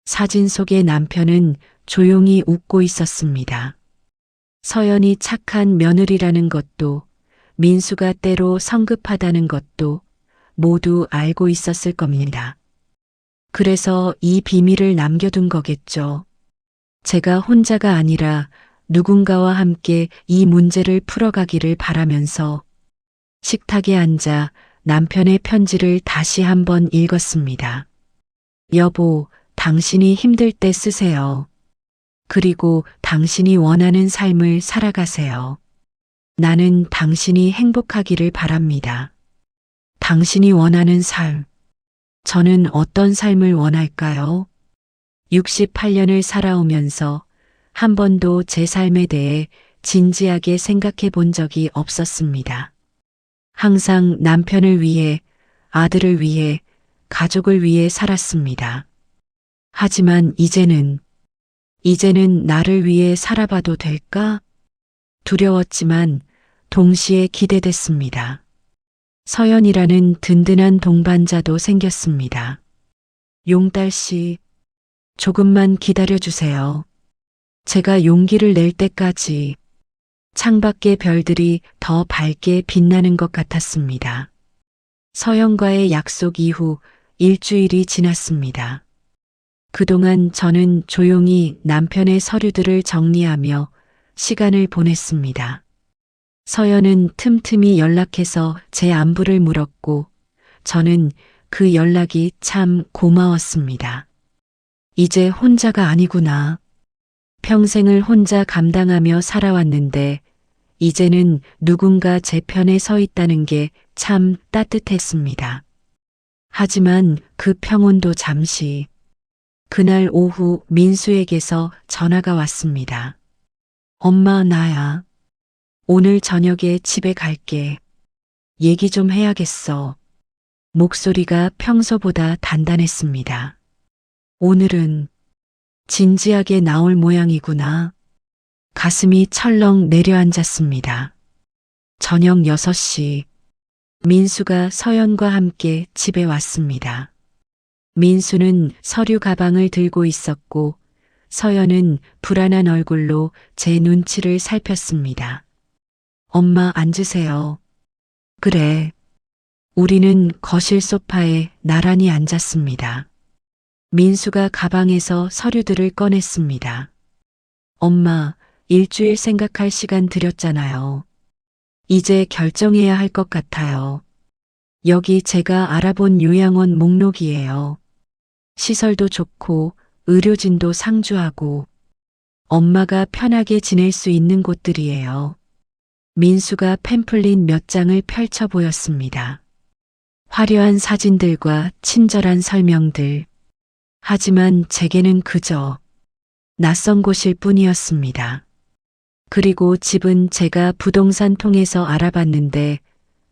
사진 속의 남편은 조용히 웃고 있었습니다. 서연이 착한 며느리라는 것도 민수가 때로 성급하다는 것도 모두 알고 있었을 겁니다. 그래서 이 비밀을 남겨둔 거겠죠. 제가 혼자가 아니라 누군가와 함께 이 문제를 풀어가기를 바라면서 식탁에 앉아 남편의 편지를 다시 한번 읽었습니다. 여보, 당신이 힘들 때 쓰세요. 그리고 당신이 원하는 삶을 살아가세요. 나는 당신이 행복하기를 바랍니다. 당신이 원하는 삶. 저는 어떤 삶을 원할까요? 68년을 살아오면서 한 번도 제 삶에 대해 진지하게 생각해 본 적이 없었습니다. 항상 남편을 위해, 아들을 위해, 가족을 위해 살았습니다. 하지만 이제는 나를 위해 살아봐도 될까? 두려웠지만 동시에 기대됐습니다. 서연이라는 든든한 동반자도 생겼습니다. 용달 씨, 조금만 기다려주세요. 제가 용기를 낼 때까지 창밖의 별들이 더 밝게 빛나는 것 같았습니다. 서연과의 약속 이후 일주일이 지났습니다. 그동안 저는 조용히 남편의 서류들을 정리하며 시간을 보냈습니다. 서연은 틈틈이 연락해서 제 안부를 물었고 저는 그 연락이 참 고마웠습니다. 이제 혼자가 아니구나. 평생을 혼자 감당하며 살아왔는데 이제는 누군가 제 편에 서 있다는 게 참 따뜻했습니다. 하지만 그 평온도 잠시. 그날 오후 민수에게서 전화가 왔습니다. 엄마, 나야. 오늘 저녁에 집에 갈게. 얘기 좀 해야겠어. 목소리가 평소보다 단단했습니다. 오늘은 진지하게 나올 모양이구나. 가슴이 철렁 내려앉았습니다. 저녁 6시, 민수가 서연과 함께 집에 왔습니다. 민수는 서류 가방을 들고 있었고 서연은 불안한 얼굴로 제 눈치를 살폈습니다. 엄마, 앉으세요. 그래. 우리는 거실 소파에 나란히 앉았습니다. 민수가 가방에서 서류들을 꺼냈습니다. 엄마, 일주일 생각할 시간 드렸잖아요. 이제 결정해야 할 것 같아요. 여기 제가 알아본 요양원 목록이에요. 시설도 좋고 의료진도 상주하고 엄마가 편하게 지낼 수 있는 곳들이에요. 민수가 팸플릿 몇 장을 펼쳐 보였습니다. 화려한 사진들과 친절한 설명들. 하지만 제게는 그저 낯선 곳일 뿐이었습니다. 그리고 집은 제가 부동산 통해서 알아봤는데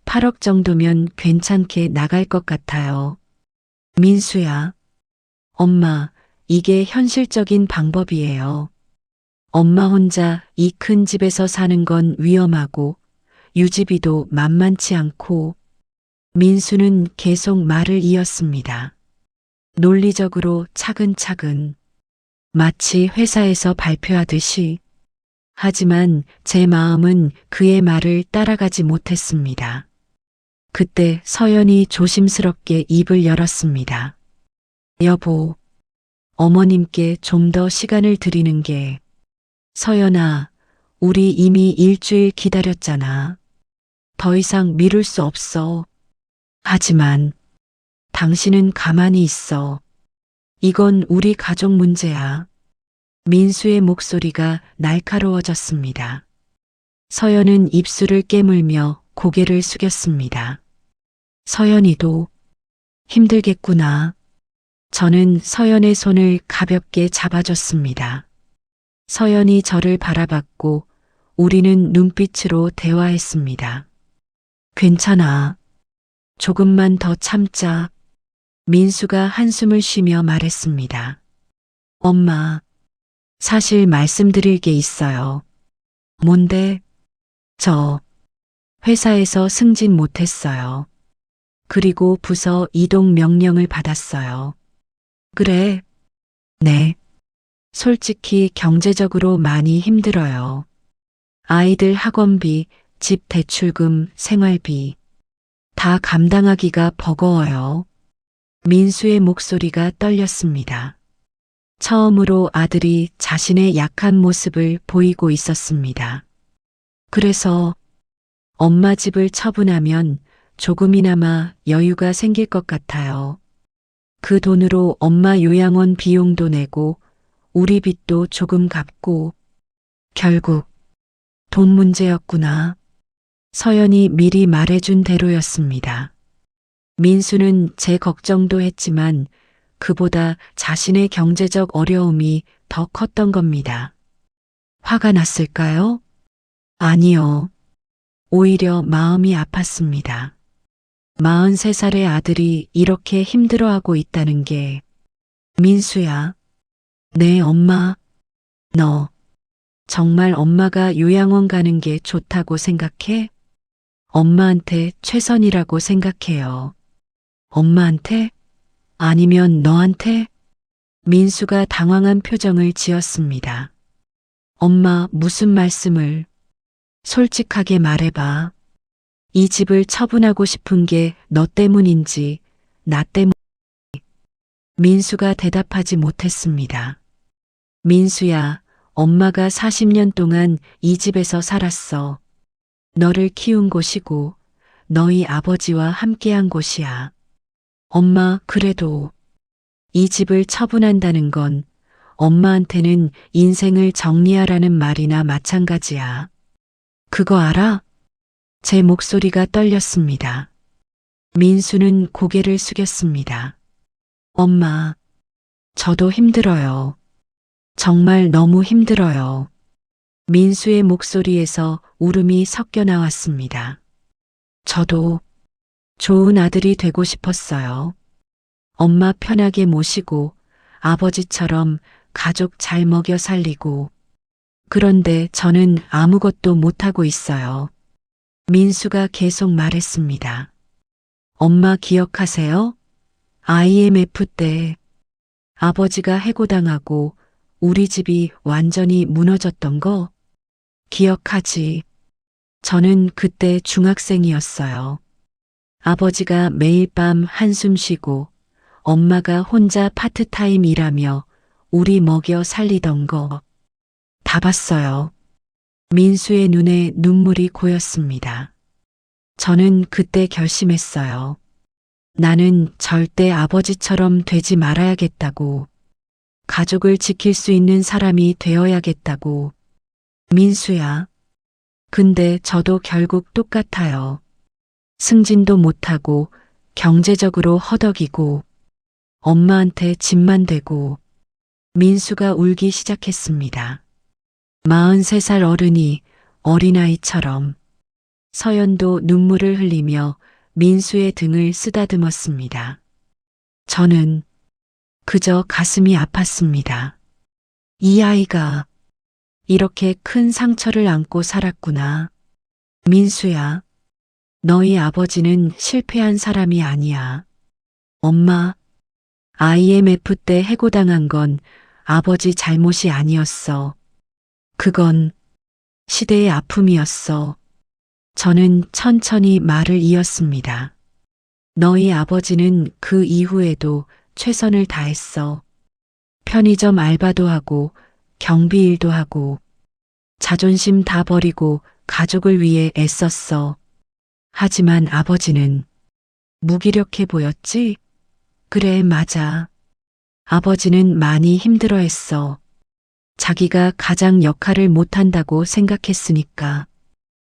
8억 정도면 괜찮게 나갈 것 같아요. 민수야, 엄마, 이게 현실적인 방법이에요. 엄마 혼자 이 큰 집에서 사는 건 위험하고 유지비도 만만치 않고 민수는 계속 말을 이었습니다. 논리적으로 차근차근 마치 회사에서 발표하듯이. 하지만 제 마음은 그의 말을 따라가지 못했습니다. 그때 서연이 조심스럽게 입을 열었습니다. 여보, 어머님께 좀 더 시간을 드리는 게. 서연아, 우리 이미 일주일 기다렸잖아. 더 이상 미룰 수 없어. 하지만 당신은 가만히 있어. 이건 우리 가족 문제야. 민수의 목소리가 날카로워졌습니다. 서연은 입술을 깨물며 고개를 숙였습니다. 서연이도 힘들겠구나. 저는 서연의 손을 가볍게 잡아줬습니다. 서연이 저를 바라봤고 우리는 눈빛으로 대화했습니다. 괜찮아. 조금만 더 참자. 민수가 한숨을 쉬며 말했습니다. 엄마, 사실 말씀드릴 게 있어요. 뭔데? 저 회사에서 승진 못했어요. 그리고 부서 이동 명령을 받았어요. 그래? 네. 솔직히 경제적으로 많이 힘들어요. 아이들 학원비, 집 대출금, 생활비 다 감당하기가 버거워요. 민수의 목소리가 떨렸습니다. 처음으로 아들이 자신의 약한 모습을 보이고 있었습니다. 그래서 엄마 집을 처분하면 조금이나마 여유가 생길 것 같아요. 그 돈으로 엄마 요양원 비용도 내고 우리 빚도 조금 갚고. 결국 돈 문제였구나. 서연이 미리 말해준 대로였습니다. 민수는 제 걱정도 했지만 그보다 자신의 경제적 어려움이 더 컸던 겁니다. 화가 났을까요? 아니요. 오히려 마음이 아팠습니다. 43살의 아들이 이렇게 힘들어하고 있다는 게. 민수야. 네, 엄마. 너 정말 엄마가 요양원 가는 게 좋다고 생각해? 엄마한테 최선이라고 생각해요. 엄마한테? 아니면 너한테? 민수가 당황한 표정을 지었습니다. 엄마, 무슨 말씀을? 솔직하게 말해봐. 이 집을 처분하고 싶은 게 너 때문인지 나 때문인지. 민수가 대답하지 못했습니다. 민수야, 엄마가 40년 동안 이 집에서 살았어. 너를 키운 곳이고 너희 아버지와 함께한 곳이야. 엄마, 그래도 이 집을 처분한다는 건 엄마한테는 인생을 정리하라는 말이나 마찬가지야. 그거 알아? 제 목소리가 떨렸습니다. 민수는 고개를 숙였습니다. 엄마, 저도 힘들어요. 정말 너무 힘들어요. 민수의 목소리에서 울음이 섞여 나왔습니다. 저도 좋은 아들이 되고 싶었어요. 엄마 편하게 모시고 아버지처럼 가족 잘 먹여 살리고. 그런데 저는 아무것도 못하고 있어요. 민수가 계속 말했습니다. 엄마 기억하세요? IMF 때 아버지가 해고당하고 우리 집이 완전히 무너졌던 거 기억하지? 저는 그때 중학생이었어요. 아버지가 매일 밤 한숨 쉬고 엄마가 혼자 파트타임 일하며 우리 먹여 살리던 거 다 봤어요. 민수의 눈에 눈물이 고였습니다. 저는 그때 결심했어요. 나는 절대 아버지처럼 되지 말아야겠다고. 가족을 지킬 수 있는 사람이 되어야겠다고. 민수야. 근데 저도 결국 똑같아요. 승진도 못하고 경제적으로 허덕이고 엄마한테 짐만 되고. 민수가 울기 시작했습니다. 43살 어른이 어린아이처럼. 서연도 눈물을 흘리며 민수의 등을 쓰다듬었습니다. 저는 그저 가슴이 아팠습니다. 이 아이가 이렇게 큰 상처를 안고 살았구나. 민수야, 너희 아버지는 실패한 사람이 아니야. 엄마, IMF 때 해고당한 건 아버지 잘못이 아니었어. 그건 시대의 아픔이었어. 저는 천천히 말을 이었습니다. 너희 아버지는 그 이후에도 최선을 다했어. 편의점 알바도 하고 경비 일도 하고 자존심 다 버리고 가족을 위해 애썼어. 하지만 아버지는 무기력해 보였지? 그래, 맞아. 아버지는 많이 힘들어했어. 자기가 가장 역할을 못한다고 생각했으니까.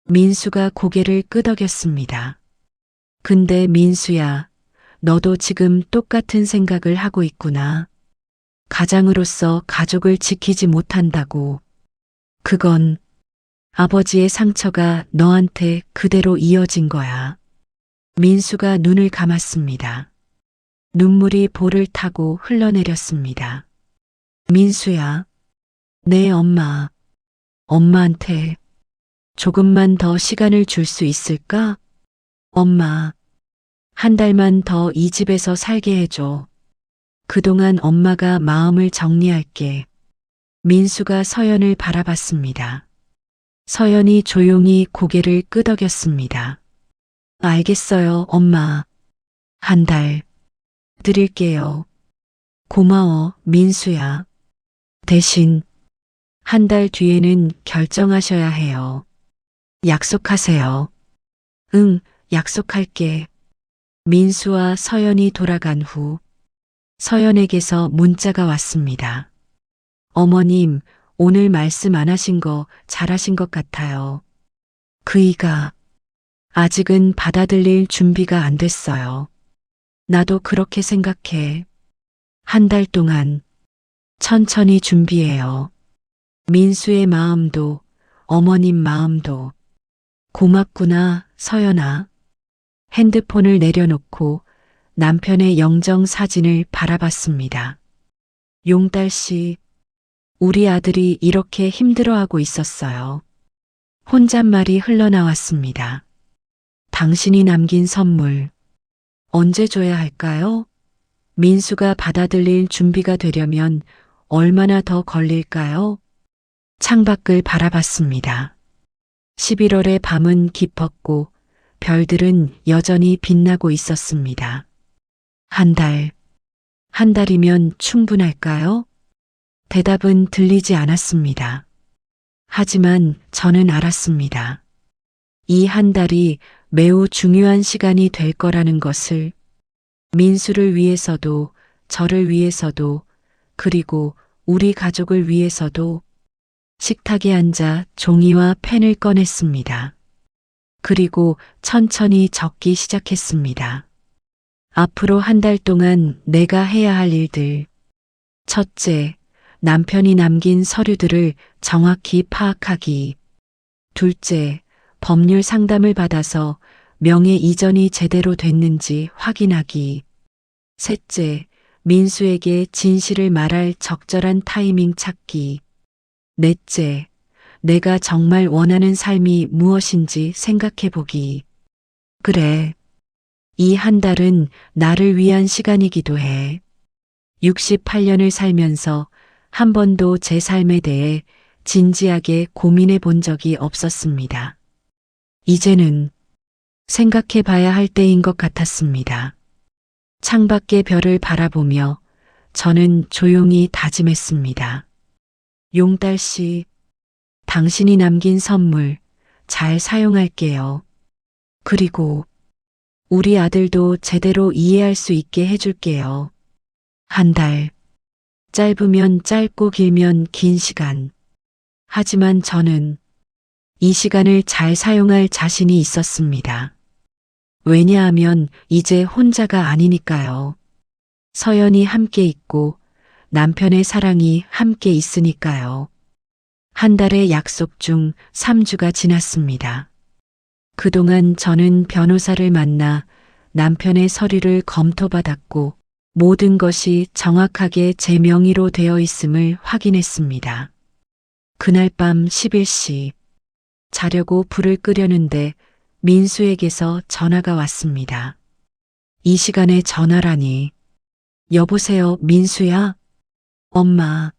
민수가 고개를 끄덕였습니다. 근데 민수야, 너도 지금 똑같은 생각을 하고 있구나. 가장으로서 가족을 지키지 못한다고. 그건 아버지의 상처가 너한테 그대로 이어진 거야. 민수가 눈을 감았습니다. 눈물이 볼을 타고 흘러내렸습니다. 민수야, 내 엄마한테 조금만 더 시간을 줄 수 있을까? 엄마, 한 달만 더 이 집에서 살게 해줘. 그동안 엄마가 마음을 정리할게. 민수가 서연을 바라봤습니다. 서연이 조용히 고개를 끄덕였습니다. 알겠어요, 엄마. 한 달 드릴게요. 고마워, 민수야. 대신 한 달 뒤에는 결정하셔야 해요. 약속하세요. 응, 약속할게. 민수와 서연이 돌아간 후 서연에게서 문자가 왔습니다. 어머님, 오늘 말씀 안 하신 거 잘하신 것 같아요. 그이가 아직은 받아들일 준비가 안 됐어요. 나도 그렇게 생각해. 한 달 동안 천천히 준비해요. 민수의 마음도 어머님 마음도. 고맙구나, 서연아. 핸드폰을 내려놓고 남편의 영정 사진을 바라봤습니다. 용달 씨, 우리 아들이 이렇게 힘들어하고 있었어요. 혼잣말이 흘러나왔습니다. 당신이 남긴 선물, 언제 줘야 할까요? 민수가 받아들일 준비가 되려면 얼마나 더 걸릴까요? 창밖을 바라봤습니다. 11월의 밤은 깊었고 별들은 여전히 빛나고 있었습니다. 한 달이면 충분할까요? 대답은 들리지 않았습니다. 하지만 저는 알았습니다. 이 한 달이 매우 중요한 시간이 될 거라는 것을. 민수를 위해서도, 저를 위해서도, 그리고 우리 가족을 위해서도. 식탁에 앉아 종이와 펜을 꺼냈습니다. 그리고 천천히 적기 시작했습니다. 앞으로 한 달 동안 내가 해야 할 일들. 첫째, 남편이 남긴 서류들을 정확히 파악하기. 둘째, 법률 상담을 받아서 명예 이전이 제대로 됐는지 확인하기. 셋째, 민수에게 진실을 말할 적절한 타이밍 찾기. 넷째, 내가 정말 원하는 삶이 무엇인지 생각해 보기. 그래, 이 한 달은 나를 위한 시간이기도 해. 68년을 살면서 한 번도 제 삶에 대해 진지하게 고민해 본 적이 없었습니다. 이제는 생각해 봐야 할 때인 것 같았습니다. 창밖의 별을 바라보며 저는 조용히 다짐했습니다. 용달 씨, 당신이 남긴 선물 잘 사용할게요. 그리고 우리 아들도 제대로 이해할 수 있게 해줄게요. 한 달. 짧으면 짧고 길면 긴 시간. 하지만 저는 이 시간을 잘 사용할 자신이 있었습니다. 왜냐하면 이제 혼자가 아니니까요. 서연이 함께 있고 남편의 사랑이 함께 있으니까요. 한 달의 약속 중 3주가 지났습니다. 그동안 저는 변호사를 만나 남편의 서류를 검토받았고 모든 것이 정확하게 제 명의로 되어 있음을 확인했습니다. 그날 밤 11시 자려고 불을 끄려는데 민수에게서 전화가 왔습니다. 이 시간에 전화라니. 여보세요, 민수야? 엄마.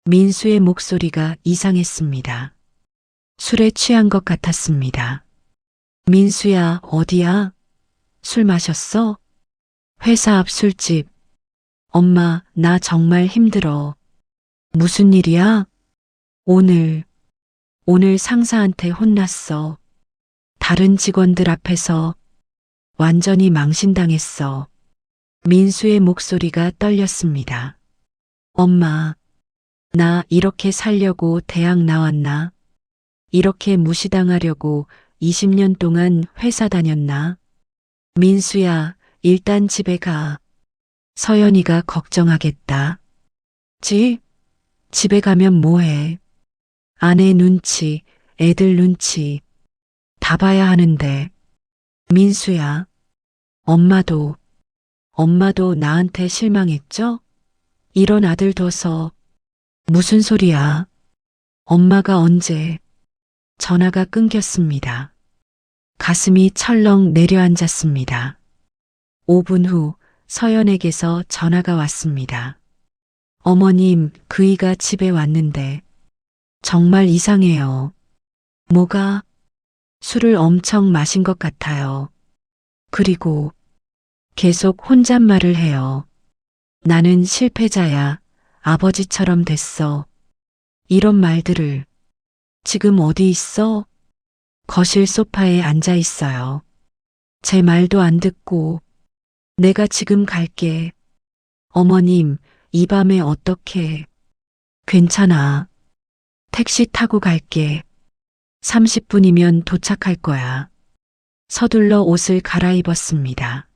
민수의 목소리가 이상했습니다. 술에 취한 것 같았습니다. 민수야, 어디야? 술 마셨어? 회사 앞 술집. 엄마, 나 정말 힘들어. 무슨 일이야? 오늘 상사한테 혼났어. 다른 직원들 앞에서 완전히 망신당했어. 민수의 목소리가 떨렸습니다. 엄마, 나 이렇게 살려고 대학 나왔나? 이렇게 무시당하려고 20년 동안 회사 다녔나? 민수야, 일단 집에 가. 서연이가 걱정하겠다. 집에 가면 뭐해? 아내 눈치, 애들 눈치 다 봐야 하는데. 민수야, 엄마도 나한테 실망했죠? 이런 아들 둬서. 무슨 소리야? 엄마가 언제? 전화가 끊겼습니다. 가슴이 철렁 내려앉았습니다. 5분 후 서연에게서 전화가 왔습니다. 어머님, 그이가 집에 왔는데 정말 이상해요. 뭐가? 술을 엄청 마신 것 같아요. 그리고 계속 혼잣말을 해요. 나는 실패자야. 아버지처럼 됐어. 이런 말들을. 지금 어디 있어? 거실 소파에 앉아 있어요. 제 말도 안 듣고. 내가 지금 갈게. 어머님, 이 밤에 어떻게? 괜찮아. 택시 타고 갈게. 30분이면 도착할 거야. 서둘러 옷을 갈아입었습니다.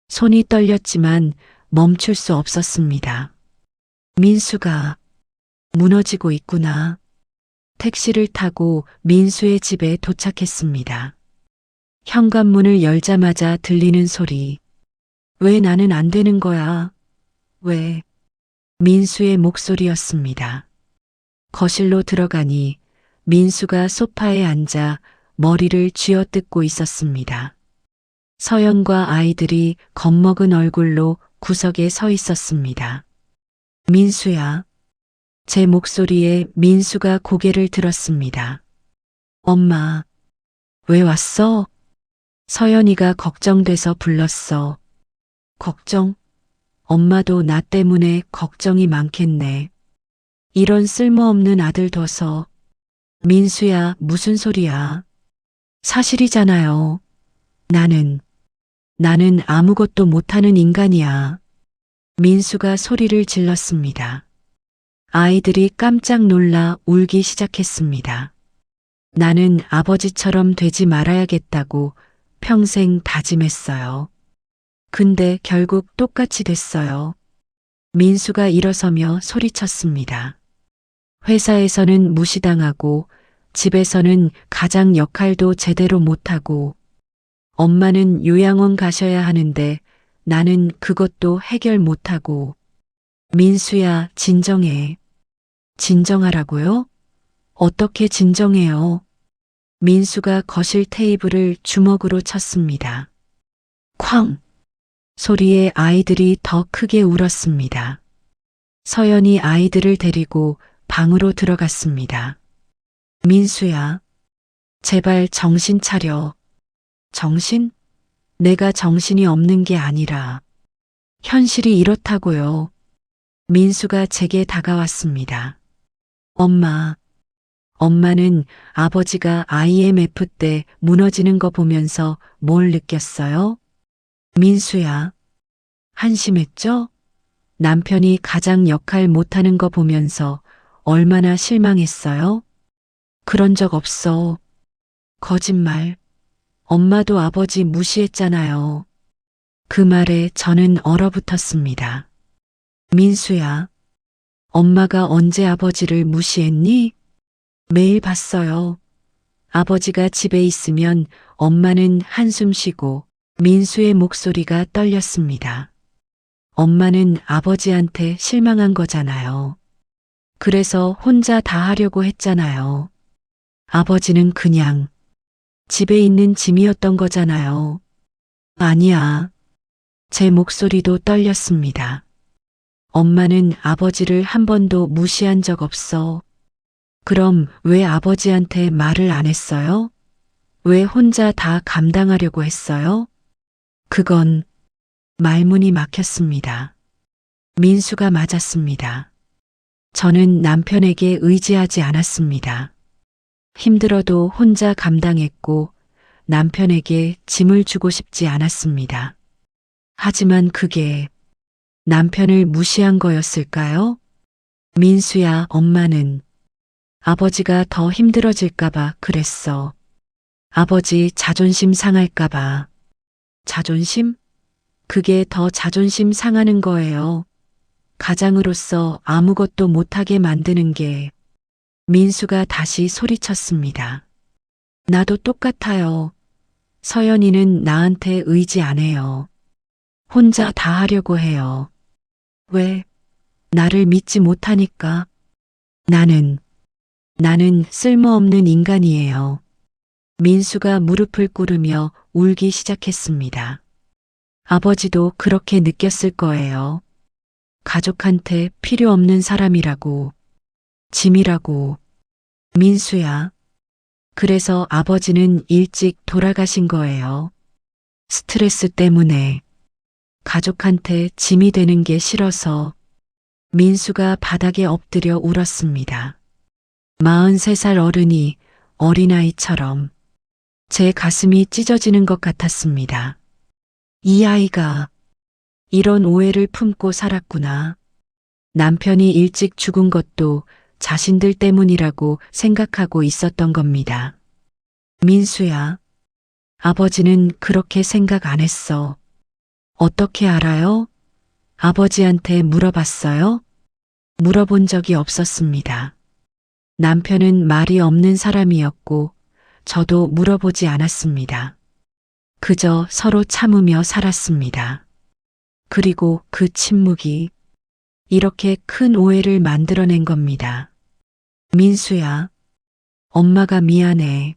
손이 떨렸지만 멈출 수 없었습니다. 민수가 무너지고 있구나. 택시를 타고 민수의 집에 도착했습니다. 현관문을 열자마자 들리는 소리. 왜 나는 안 되는 거야? 왜? 민수의 목소리였습니다. 거실로 들어가니 민수가 소파에 앉아 머리를 쥐어뜯고 있었습니다. 서연과 아이들이 겁먹은 얼굴로 구석에 서 있었습니다. 민수야. 제 목소리에 민수가 고개를 들었습니다. 엄마, 왜 왔어? 서연이가 걱정돼서 불렀어. 걱정? 엄마도 나 때문에 걱정이 많겠네. 이런 쓸모없는 아들 둬서. 민수야, 무슨 소리야? 사실이잖아요. 나는 아무것도 못하는 인간이야. 민수가 소리를 질렀습니다. 아이들이 깜짝 놀라 울기 시작했습니다. 나는 아버지처럼 되지 말아야겠다고 평생 다짐했어요. 근데 결국 똑같이 됐어요. 민수가 일어서며 소리쳤습니다. 회사에서는 무시당하고 집에서는 가장 역할도 제대로 못하고 엄마는 요양원 가셔야 하는데 나는 그것도 해결 못하고. 민수야, 진정해. 진정하라고요? 어떻게 진정해요? 민수가 거실 테이블을 주먹으로 쳤습니다. 쾅! 소리에 아이들이 더 크게 울었습니다. 서연이 아이들을 데리고 방으로 들어갔습니다. 민수야, 제발 정신 차려. 정신? 내가 정신이 없는 게 아니라 현실이 이렇다고요. 민수가 제게 다가왔습니다. 엄마. 엄마는 아버지가 IMF 때 무너지는 거 보면서 뭘 느꼈어요? 민수야. 한심했죠? 남편이 가장 역할 못하는 거 보면서 얼마나 실망했어요? 그런 적 없어. 거짓말. 엄마도 아버지 무시했잖아요. 그 말에 저는 얼어붙었습니다. 민수야. 엄마가 언제 아버지를 무시했니? 매일 봤어요. 아버지가 집에 있으면 엄마는 한숨 쉬고 민수의 목소리가 떨렸습니다. 엄마는 아버지한테 실망한 거잖아요. 그래서 혼자 다 하려고 했잖아요. 아버지는 그냥 집에 있는 짐이었던 거잖아요. 아니야. 제 목소리도 떨렸습니다. 엄마는 아버지를 한 번도 무시한 적 없어. 그럼 왜 아버지한테 말을 안 했어요? 왜 혼자 다 감당하려고 했어요? 그건 말문이 막혔습니다. 민수가 맞았습니다. 저는 남편에게 의지하지 않았습니다. 힘들어도 혼자 감당했고 남편에게 짐을 주고 싶지 않았습니다. 하지만 그게 남편을 무시한 거였을까요? 민수야, 엄마는 아버지가 더 힘들어질까봐 그랬어. 아버지 자존심 상할까봐. 자존심? 그게 더 자존심 상하는 거예요. 가장으로서 아무것도 못하게 만드는 게. 민수가 다시 소리쳤습니다. 나도 똑같아요. 서연이는 나한테 의지 안 해요. 혼자 다 하려고 해요. 왜? 나를 믿지 못하니까. 나는 쓸모없는 인간이에요. 민수가 무릎을 꿇으며 울기 시작했습니다. 아버지도 그렇게 느꼈을 거예요. 가족한테 필요 없는 사람이라고, 짐이라고. 민수야. 그래서 아버지는 일찍 돌아가신 거예요. 스트레스 때문에. 가족한테 짐이 되는 게 싫어서. 민수가 바닥에 엎드려 울었습니다. 43살 어른이 어린아이처럼 제 가슴이 찢어지는 것 같았습니다. 이 아이가 이런 오해를 품고 살았구나. 남편이 일찍 죽은 것도 자신들 때문이라고 생각하고 있었던 겁니다. 민수야, 아버지는 그렇게 생각 안 했어. 어떻게 알아요? 아버지한테 물어봤어요? 물어본 적이 없었습니다. 남편은 말이 없는 사람이었고 저도 물어보지 않았습니다. 그저 서로 참으며 살았습니다. 그리고 그 침묵이 이렇게 큰 오해를 만들어낸 겁니다. 민수야, 엄마가 미안해.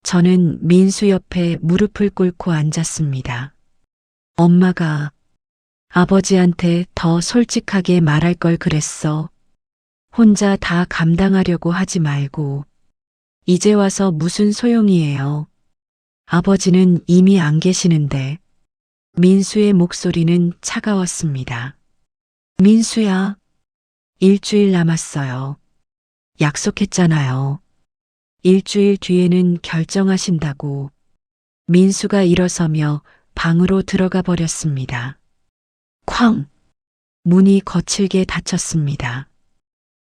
저는 민수 옆에 무릎을 꿇고 앉았습니다. 엄마가 아버지한테 더 솔직하게 말할 걸 그랬어. 혼자 다 감당하려고 하지 말고. 이제 와서 무슨 소용이에요. 아버지는 이미 안 계시는데. 민수의 목소리는 차가웠습니다. 민수야, 일주일 남았어요. 약속했잖아요. 일주일 뒤에는 결정하신다고. 민수가 일어서며 방으로 들어가 버렸습니다. 쾅! 문이 거칠게 닫혔습니다.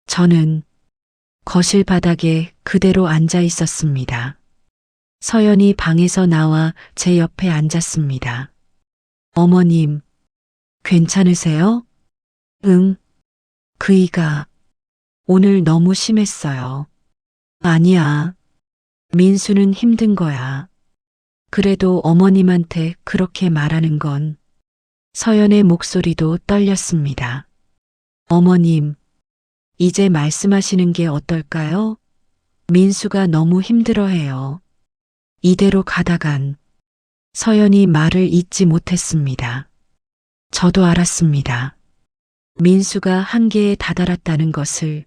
저는 거실 바닥에 그대로 앉아 있었습니다. 서연이 방에서 나와 제 옆에 앉았습니다. 어머님, 괜찮으세요? 응. 그이가 오늘 너무 심했어요. 아니야. 민수는 힘든 거야. 그래도 어머님한테 그렇게 말하는 건. 서연의 목소리도 떨렸습니다. 어머님, 이제 말씀하시는 게 어떨까요? 민수가 너무 힘들어해요. 이대로 가다간. 서연이 말을 잇지 못했습니다. 저도 알았습니다. 민수가 한계에 다다랐다는 것을,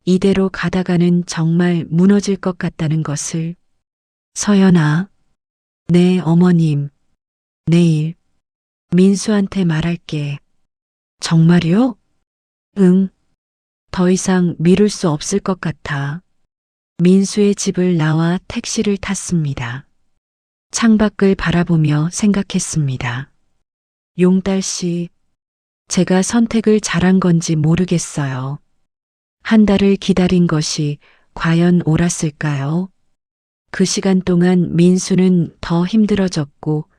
이대로 가다가는 정말 무너질 것 같다는 것을. 서연아, 네, 어머님. 내일 민수한테 말할게. 정말요? 응. 더 이상 미룰 수 없을 것 같아. 민수의 집을 나와 택시를 탔습니다. 창밖을 바라보며 생각했습니다. 용달 씨, 제가 선택을 잘한 건지 모르겠어요. 한 달을 기다린 것이 과연 옳았을까요? 그 시간 동안 민수는 더 힘들어졌고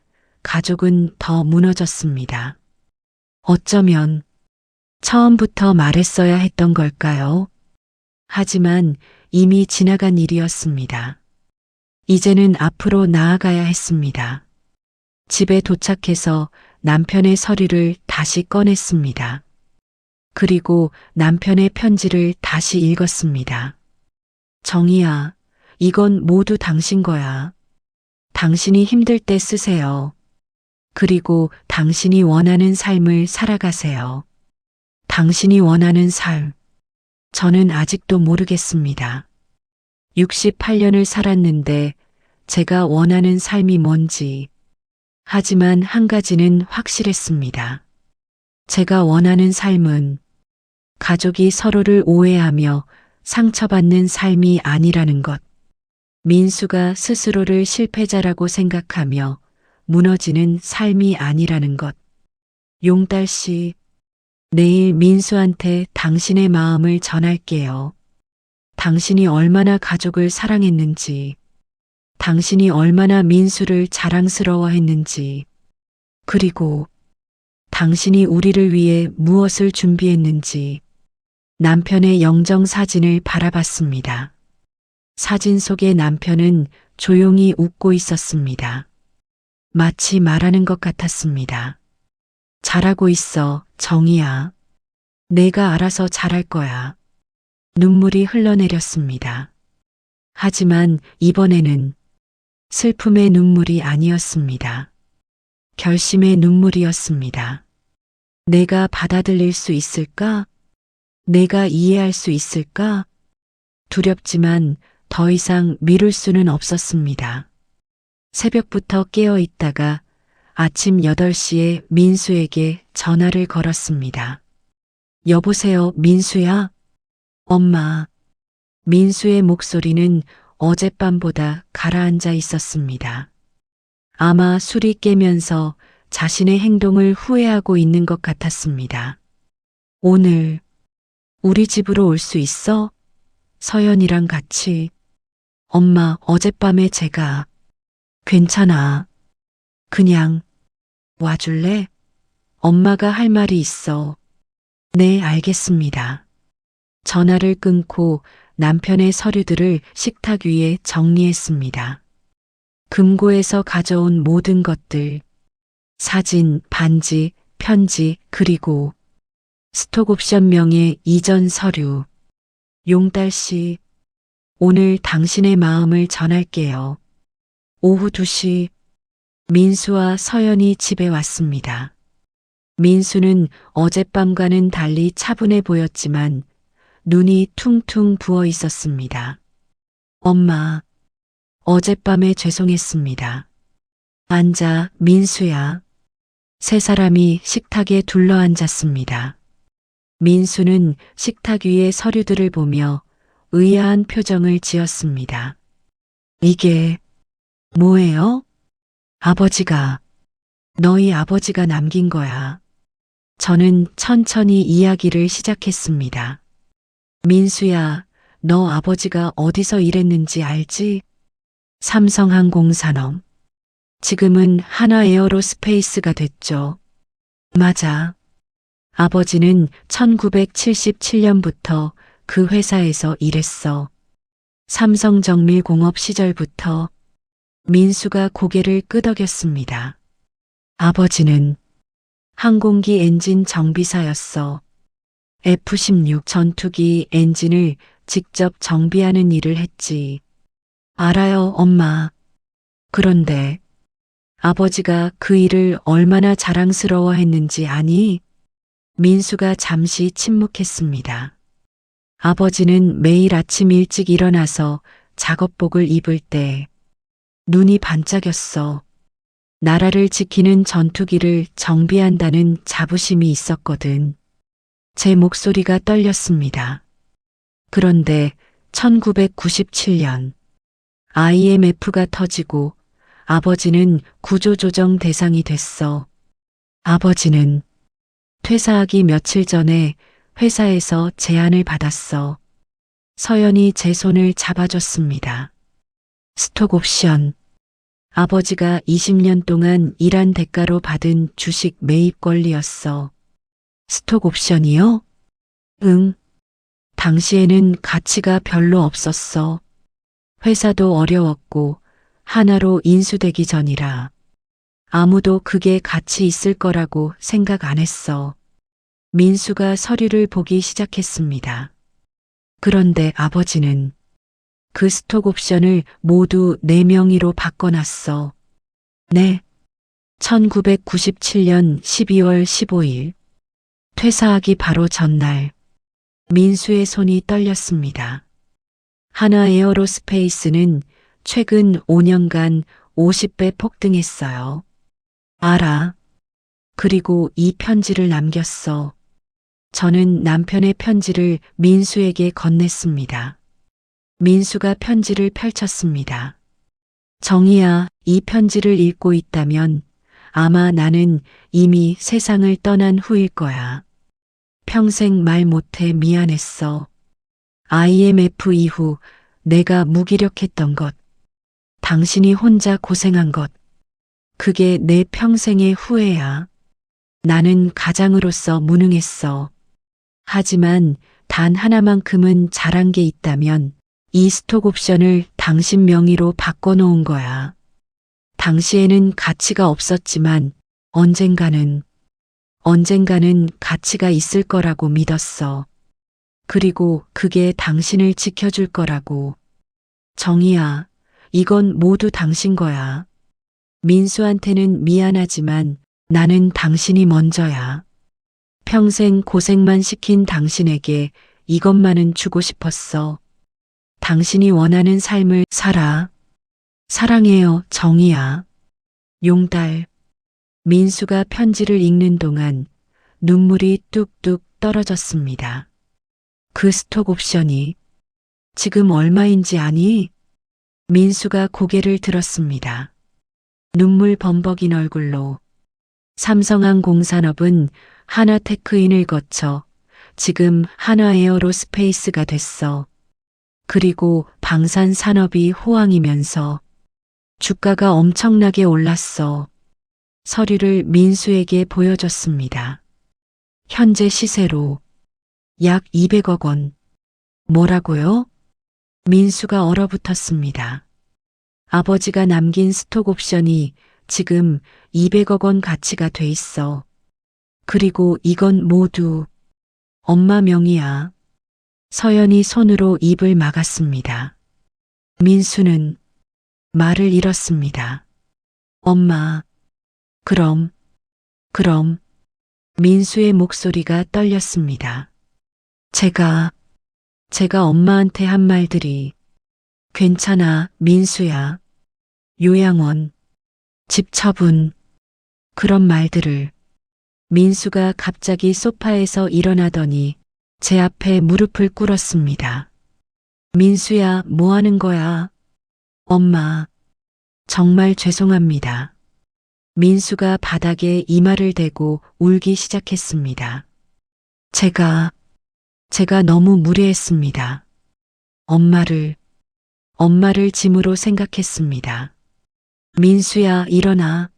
가족은 더 무너졌습니다. 어쩌면 처음부터 말했어야 했던 걸까요? 하지만 이미 지나간 일이었습니다. 이제는 앞으로 나아가야 했습니다. 집에 도착해서 남편의 서류를 다시 꺼냈습니다. 그리고 남편의 편지를 다시 읽었습니다. 정희야, 이건 모두 당신 거야. 당신이 힘들 때 쓰세요. 그리고 당신이 원하는 삶을 살아가세요. 당신이 원하는 삶. 저는 아직도 모르겠습니다. 68년을 살았는데 제가 원하는 삶이 뭔지. 하지만 한 가지는 확실했습니다. 제가 원하는 삶은 가족이 서로를 오해하며 상처받는 삶이 아니라는 것. 민수가 스스로를 실패자라고 생각하며 무너지는 삶이 아니라는 것. 용달 씨, 내일 민수한테 당신의 마음을 전할게요. 당신이 얼마나 가족을 사랑했는지, 당신이 얼마나 민수를 자랑스러워했는지, 그리고 당신이 우리를 위해 무엇을 준비했는지 남편의 영정 사진을 바라봤습니다. 사진 속의 남편은 조용히 웃고 있었습니다. 마치 말하는 것 같았습니다. 잘하고 있어, 정희야. 내가 알아서 잘할 거야. 눈물이 흘러내렸습니다. 하지만 이번에는 슬픔의 눈물이 아니었습니다. 결심의 눈물이었습니다. 내가 받아들일 수 있을까? 내가 이해할 수 있을까? 두렵지만 더 이상 미룰 수는 없었습니다. 새벽부터 깨어 있다가 아침 8시에 민수에게 전화를 걸었습니다. 여보세요, 민수야? 엄마. 민수의 목소리는 어젯밤보다 가라앉아 있었습니다. 아마 술이 깨면서 자신의 행동을 후회하고 있는 것 같았습니다. 오늘 우리 집으로 올 수 있어? 서연이랑 같이. 엄마, 어젯밤에 제가. 괜찮아. 그냥 와줄래? 엄마가 할 말이 있어. 네, 알겠습니다. 전화를 끊고 남편의 서류들을 식탁 위에 정리했습니다. 금고에서 가져온 모든 것들, 사진, 반지, 편지, 그리고 스톡옵션명의 이전 서류. 용달 씨, 오늘 당신의 마음을 전할게요. 오후 2시, 민수와 서연이 집에 왔습니다. 민수는 어젯밤과는 달리 차분해 보였지만 눈이 퉁퉁 부어 있었습니다. 엄마, 어젯밤에 죄송했습니다. 앉아, 민수야. 세 사람이 식탁에 둘러앉았습니다. 민수는 식탁 위의 서류들을 보며 의아한 표정을 지었습니다. 이게 뭐예요? 아버지가, 너희 아버지가 남긴 거야. 저는 천천히 이야기를 시작했습니다. 민수야, 너 아버지가 어디서 일했는지 알지? 삼성항공산업. 지금은 하나에어로스페이스가 됐죠. 맞아. 아버지는 1977년부터 그 회사에서 일했어. 삼성정밀공업 시절부터. 민수가 고개를 끄덕였습니다. 아버지는 항공기 엔진 정비사였어. F-16 전투기 엔진을 직접 정비하는 일을 했지. 알아요, 엄마. 그런데 아버지가 그 일을 얼마나 자랑스러워 했는지 아니? 민수가 잠시 침묵했습니다. 아버지는 매일 아침 일찍 일어나서 작업복을 입을 때 눈이 반짝였어. 나라를 지키는 전투기를 정비한다는 자부심이 있었거든. 제 목소리가 떨렸습니다. 그런데 1997년 IMF가 터지고 아버지는 구조조정 대상이 됐어. 아버지는 퇴사하기 며칠 전에 회사에서 제안을 받았어. 서연이 제 손을 잡아줬습니다. 스톡 옵션. 아버지가 20년 동안 일한 대가로 받은 주식 매입 권리였어. 스톡 옵션이요? 응. 당시에는 가치가 별로 없었어. 회사도 어려웠고 하나로 인수되기 전이라 아무도 그게 가치 있을 거라고 생각 안 했어. 민수가 서류를 보기 시작했습니다. 그런데 아버지는 그 스톡 옵션을 모두 내 명의로 바꿔놨어. 네. 1997년 12월 15일. 퇴사하기 바로 전날. 민수의 손이 떨렸습니다. 하나 에어로스페이스는 최근 5년간 50배 폭등했어요. 알아. 그리고 이 편지를 남겼어. 저는 남편의 편지를 민수에게 건넸습니다. 민수가 편지를 펼쳤습니다. 정희야, 이 편지를 읽고 있다면 아마 나는 이미 세상을 떠난 후일 거야. 평생 말 못해 미안했어. IMF 이후 내가 무기력했던 것, 당신이 혼자 고생한 것, 그게 내 평생의 후회야. 나는 가장으로서 무능했어. 하지만 단 하나만큼은 잘한 게 있다면 이 스톡 옵션을 당신 명의로 바꿔놓은 거야. 당시에는 가치가 없었지만 언젠가는 가치가 있을 거라고 믿었어. 그리고 그게 당신을 지켜줄 거라고. 정희야, 이건 모두 당신 거야. 민수한테는 미안하지만 나는 당신이 먼저야. 평생 고생만 시킨 당신에게 이것만은 주고 싶었어. 당신이 원하는 삶을 살아. 사랑해요, 정희야. 용달. 민수가 편지를 읽는 동안 눈물이 뚝뚝 떨어졌습니다. 그 스톡 옵션이 지금 얼마인지 아니? 민수가 고개를 들었습니다. 눈물 범벅인 얼굴로. 삼성항공산업은 하나테크인을 거쳐 지금 하나에어로스페이스가 됐어. 그리고 방산산업이 호황이면서 주가가 엄청나게 올랐어. 서류를 민수에게 보여줬습니다. 현재 시세로 약 200억 원. 뭐라고요? 민수가 얼어붙었습니다. 아버지가 남긴 스톡 옵션이 지금 200억 원 가치가 돼 있어. 그리고 이건 모두 엄마 명의야. 서연이 손으로 입을 막았습니다. 민수는 말을 잃었습니다. 엄마, 그럼. 민수의 목소리가 떨렸습니다. 제가 엄마한테 한 말들이 괜찮아, 민수야. 요양원, 집 처분, 그런 말들을. 민수가 갑자기 소파에서 일어나더니 제 앞에 무릎을 꿇었습니다. 민수야, 뭐 하는 거야? 엄마, 정말 죄송합니다. 민수가 바닥에 이마를 대고 울기 시작했습니다. 제가 너무 무례했습니다. 엄마를 짐으로 생각했습니다. 민수야, 일어나.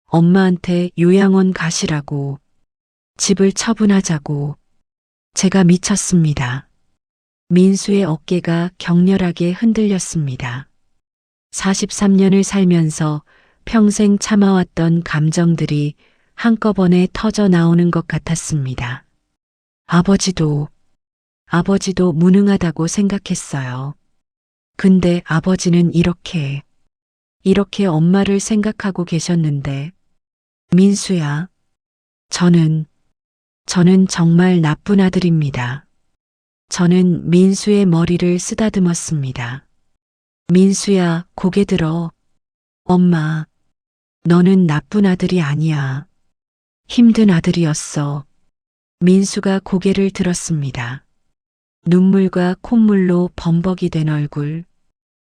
엄마한테 요양원 가시라고. 집을 처분하자고. 제가 미쳤습니다. 민수의 어깨가 격렬하게 흔들렸습니다. 43년을 살면서 평생 참아왔던 감정들이 한꺼번에 터져 나오는 것 같았습니다. 아버지도 무능하다고 생각했어요. 근데 아버지는 이렇게 엄마를 생각하고 계셨는데, 민수야, 저는 정말 나쁜 아들입니다. 저는 민수의 머리를 쓰다듬었습니다. 민수야, 고개 들어. 엄마, 너는 나쁜 아들이 아니야. 힘든 아들이었어. 민수가 고개를 들었습니다. 눈물과 콧물로 범벅이 된 얼굴.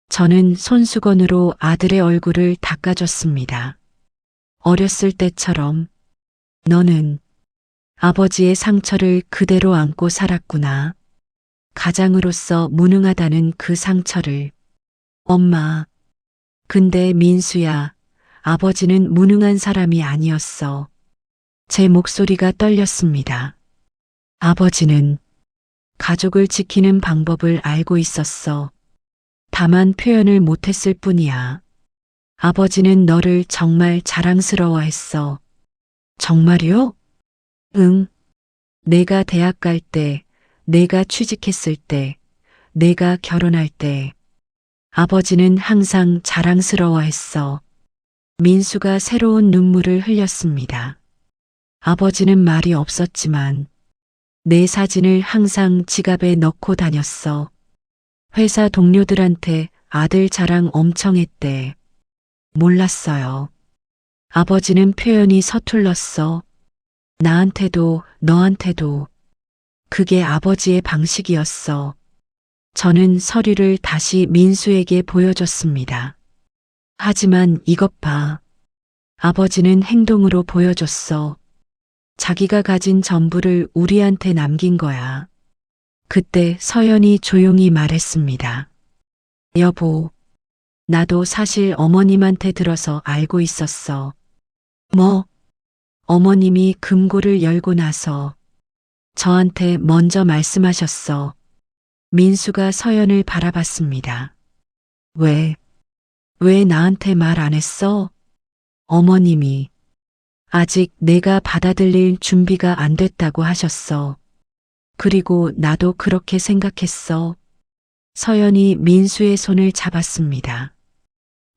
저는 손수건으로 아들의 얼굴을 닦아줬습니다. 어렸을 때처럼 너는 아버지의 상처를 그대로 안고 살았구나. 가장으로서 무능하다는 그 상처를. 엄마, 근데 민수야, 아버지는 무능한 사람이 아니었어. 제 목소리가 떨렸습니다. 아버지는 가족을 지키는 방법을 알고 있었어. 다만 표현을 못했을 뿐이야. 아버지는 너를 정말 자랑스러워했어. 정말요? 응. 내가 대학 갈 때, 내가 취직했을 때, 내가 결혼할 때, 아버지는 항상 자랑스러워했어. 민수가 새로운 눈물을 흘렸습니다. 아버지는 말이 없었지만 내 사진을 항상 지갑에 넣고 다녔어. 회사 동료들한테 아들 자랑 엄청 했대. 몰랐어요. 아버지는 표현이 서툴렀어. 나한테도 너한테도. 그게 아버지의 방식이었어. 저는 서류를 다시 민수에게 보여줬습니다. 하지만 이것 봐. 아버지는 행동으로 보여줬어. 자기가 가진 전부를 우리한테 남긴 거야. 그때 서연이 조용히 말했습니다. 여보, 나도 사실 어머님한테 들어서 알고 있었어. 뭐? 어머님이 금고를 열고 나서 저한테 먼저 말씀하셨어. 민수가 서연을 바라봤습니다. 왜 나한테 말 안 했어? 어머님이 아직 내가 받아들일 준비가 안 됐다고 하셨어. 그리고 나도 그렇게 생각했어. 서연이 민수의 손을 잡았습니다.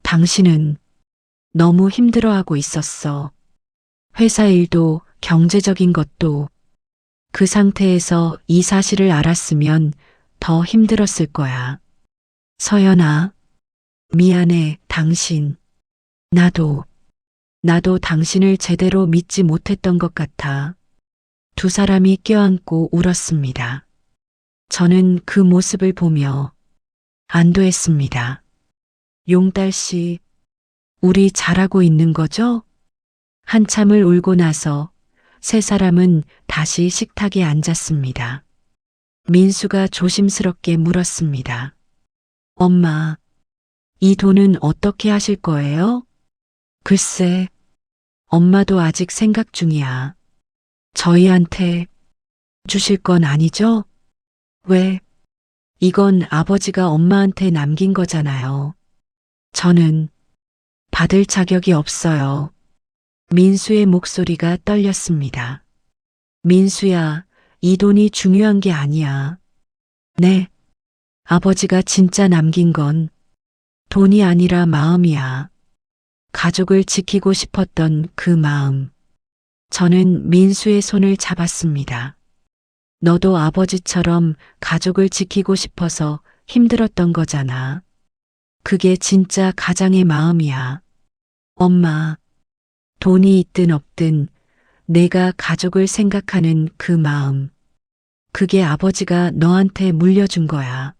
당신은 너무 힘들어하고 있었어. 회사 일도 경제적인 것도. 그 상태에서 이 사실을 알았으면 더 힘들었을 거야. 서연아, 미안해, 당신. 나도 당신을 제대로 믿지 못했던 것 같아. 두 사람이 껴안고 울었습니다. 저는 그 모습을 보며 안도했습니다. 용달 씨, 우리 잘하고 있는 거죠? 한참을 울고 나서 세 사람은 다시 식탁에 앉았습니다. 민수가 조심스럽게 물었습니다. 엄마, 이 돈은 어떻게 하실 거예요? 글쎄, 엄마도 아직 생각 중이야. 저희한테 주실 건 아니죠? 왜? 이건 아버지가 엄마한테 남긴 거잖아요. 저는 받을 자격이 없어요. 민수의 목소리가 떨렸습니다. 민수야, 이 돈이 중요한 게 아니야. 네. 아버지가 진짜 남긴 건 돈이 아니라 마음이야. 가족을 지키고 싶었던 그 마음. 저는 민수의 손을 잡았습니다. 너도 아버지처럼 가족을 지키고 싶어서 힘들었던 거잖아. 그게 진짜 가장의 마음이야. 엄마, 돈이 있든 없든 내가 가족을 생각하는 그 마음. 그게 아버지가 너한테 물려준 거야.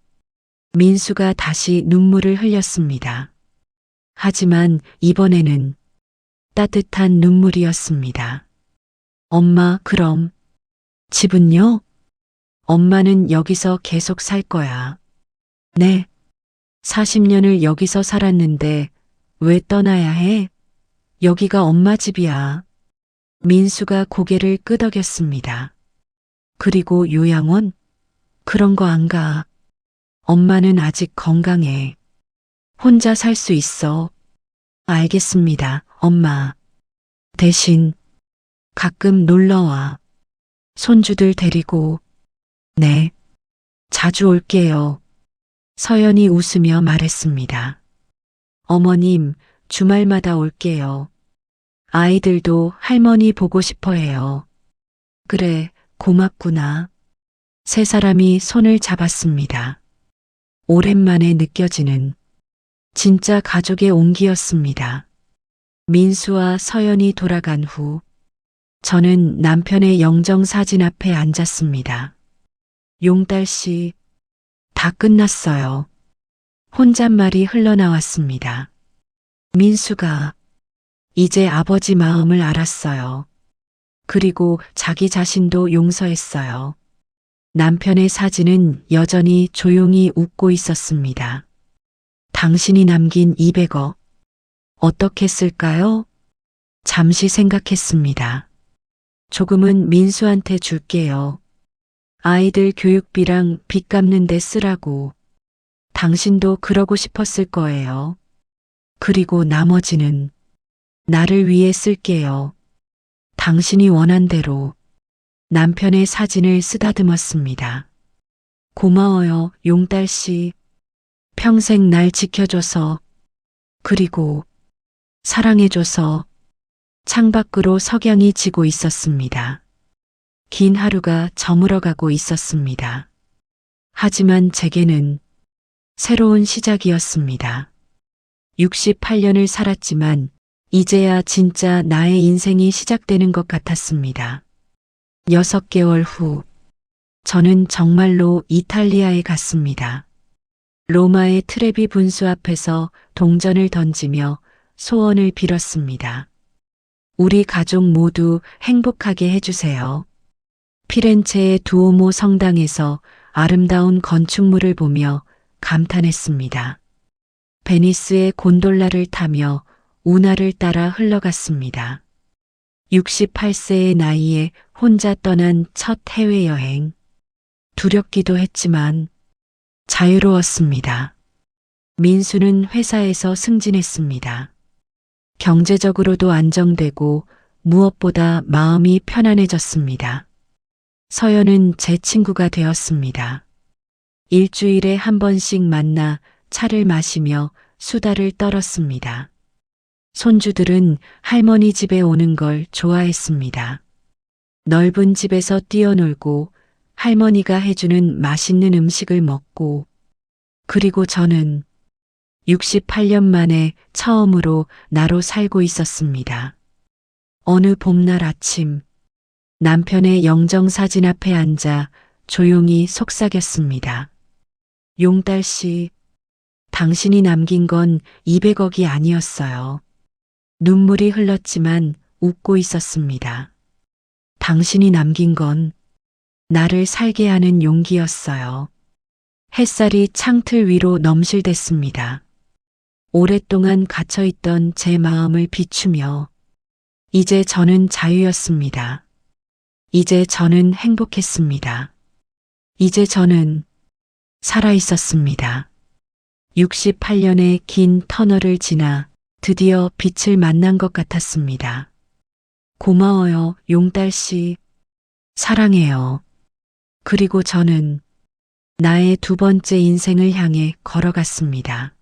민수가 다시 눈물을 흘렸습니다. 하지만 이번에는 따뜻한 눈물이었습니다. 엄마, 그럼 집은요? 엄마는 여기서 계속 살 거야. 네. 40년을 여기서 살았는데 왜 떠나야 해? 여기가 엄마 집이야. 민수가 고개를 끄덕였습니다. 그리고 요양원? 그런 거 안 가. 엄마는 아직 건강해. 혼자 살 수 있어. 알겠습니다, 엄마. 대신 가끔 놀러와. 손주들 데리고. 네. 자주 올게요. 서연이 웃으며 말했습니다. 어머님, 주말마다 올게요. 아이들도 할머니 보고 싶어 해요. 그래, 고맙구나. 세 사람이 손을 잡았습니다. 오랜만에 느껴지는 진짜 가족의 온기였습니다. 민수와 서연이 돌아간 후 저는 남편의 영정사진 앞에 앉았습니다. 용달 씨, 다 끝났어요. 혼잣말이 흘러나왔습니다. 민수가 이제 아버지 마음을 알았어요. 그리고 자기 자신도 용서했어요. 남편의 사진은 여전히 조용히 웃고 있었습니다. 당신이 남긴 200억, 어떻게 쓸까요? 잠시 생각했습니다. 조금은 민수한테 줄게요. 아이들 교육비랑 빚 갚는 데 쓰라고. 당신도 그러고 싶었을 거예요. 그리고 나머지는 나를 위해 쓸게요. 당신이 원한 대로. 남편의 사진을 쓰다듬었습니다. 고마워요, 용달 씨. 평생 날 지켜줘서, 그리고 사랑해줘서. 창밖으로 석양이 지고 있었습니다. 긴 하루가 저물어가고 있었습니다. 하지만 제게는 새로운 시작이었습니다. 68년을 살았지만 이제야 진짜 나의 인생이 시작되는 것 같았습니다. 6개월 후, 저는 정말로 이탈리아에 갔습니다. 로마의 트레비 분수 앞에서 동전을 던지며 소원을 빌었습니다. 우리 가족 모두 행복하게 해주세요. 피렌체의 두오모 성당에서 아름다운 건축물을 보며 감탄했습니다. 베니스의 곤돌라를 타며 운하를 따라 흘러갔습니다. 68세의 나이에 혼자 떠난 첫 해외여행. 두렵기도 했지만 자유로웠습니다. 민수는 회사에서 승진했습니다. 경제적으로도 안정되고 무엇보다 마음이 편안해졌습니다. 서연은 제 친구가 되었습니다. 일주일에 한 번씩 만나 차를 마시며 수다를 떨었습니다. 손주들은 할머니 집에 오는 걸 좋아했습니다. 넓은 집에서 뛰어놀고 할머니가 해주는 맛있는 음식을 먹고, 그리고 저는 68년 만에 처음으로 나로 살고 있었습니다. 어느 봄날 아침, 남편의 영정사진 앞에 앉아 조용히 속삭였습니다. 용달 씨, 당신이 남긴 건 200억이 아니었어요. 눈물이 흘렀지만 웃고 있었습니다. 당신이 남긴 건 나를 살게 하는 용기였어요. 햇살이 창틀 위로 넘실댔습니다. 오랫동안 갇혀있던 제 마음을 비추며 이제 저는 자유였습니다. 이제 저는 행복했습니다. 이제 저는 살아있었습니다. 68년의 긴 터널을 지나 드디어 빛을 만난 것 같았습니다. 고마워요, 용달 씨. 사랑해요. 그리고 저는 나의 두 번째 인생을 향해 걸어갔습니다.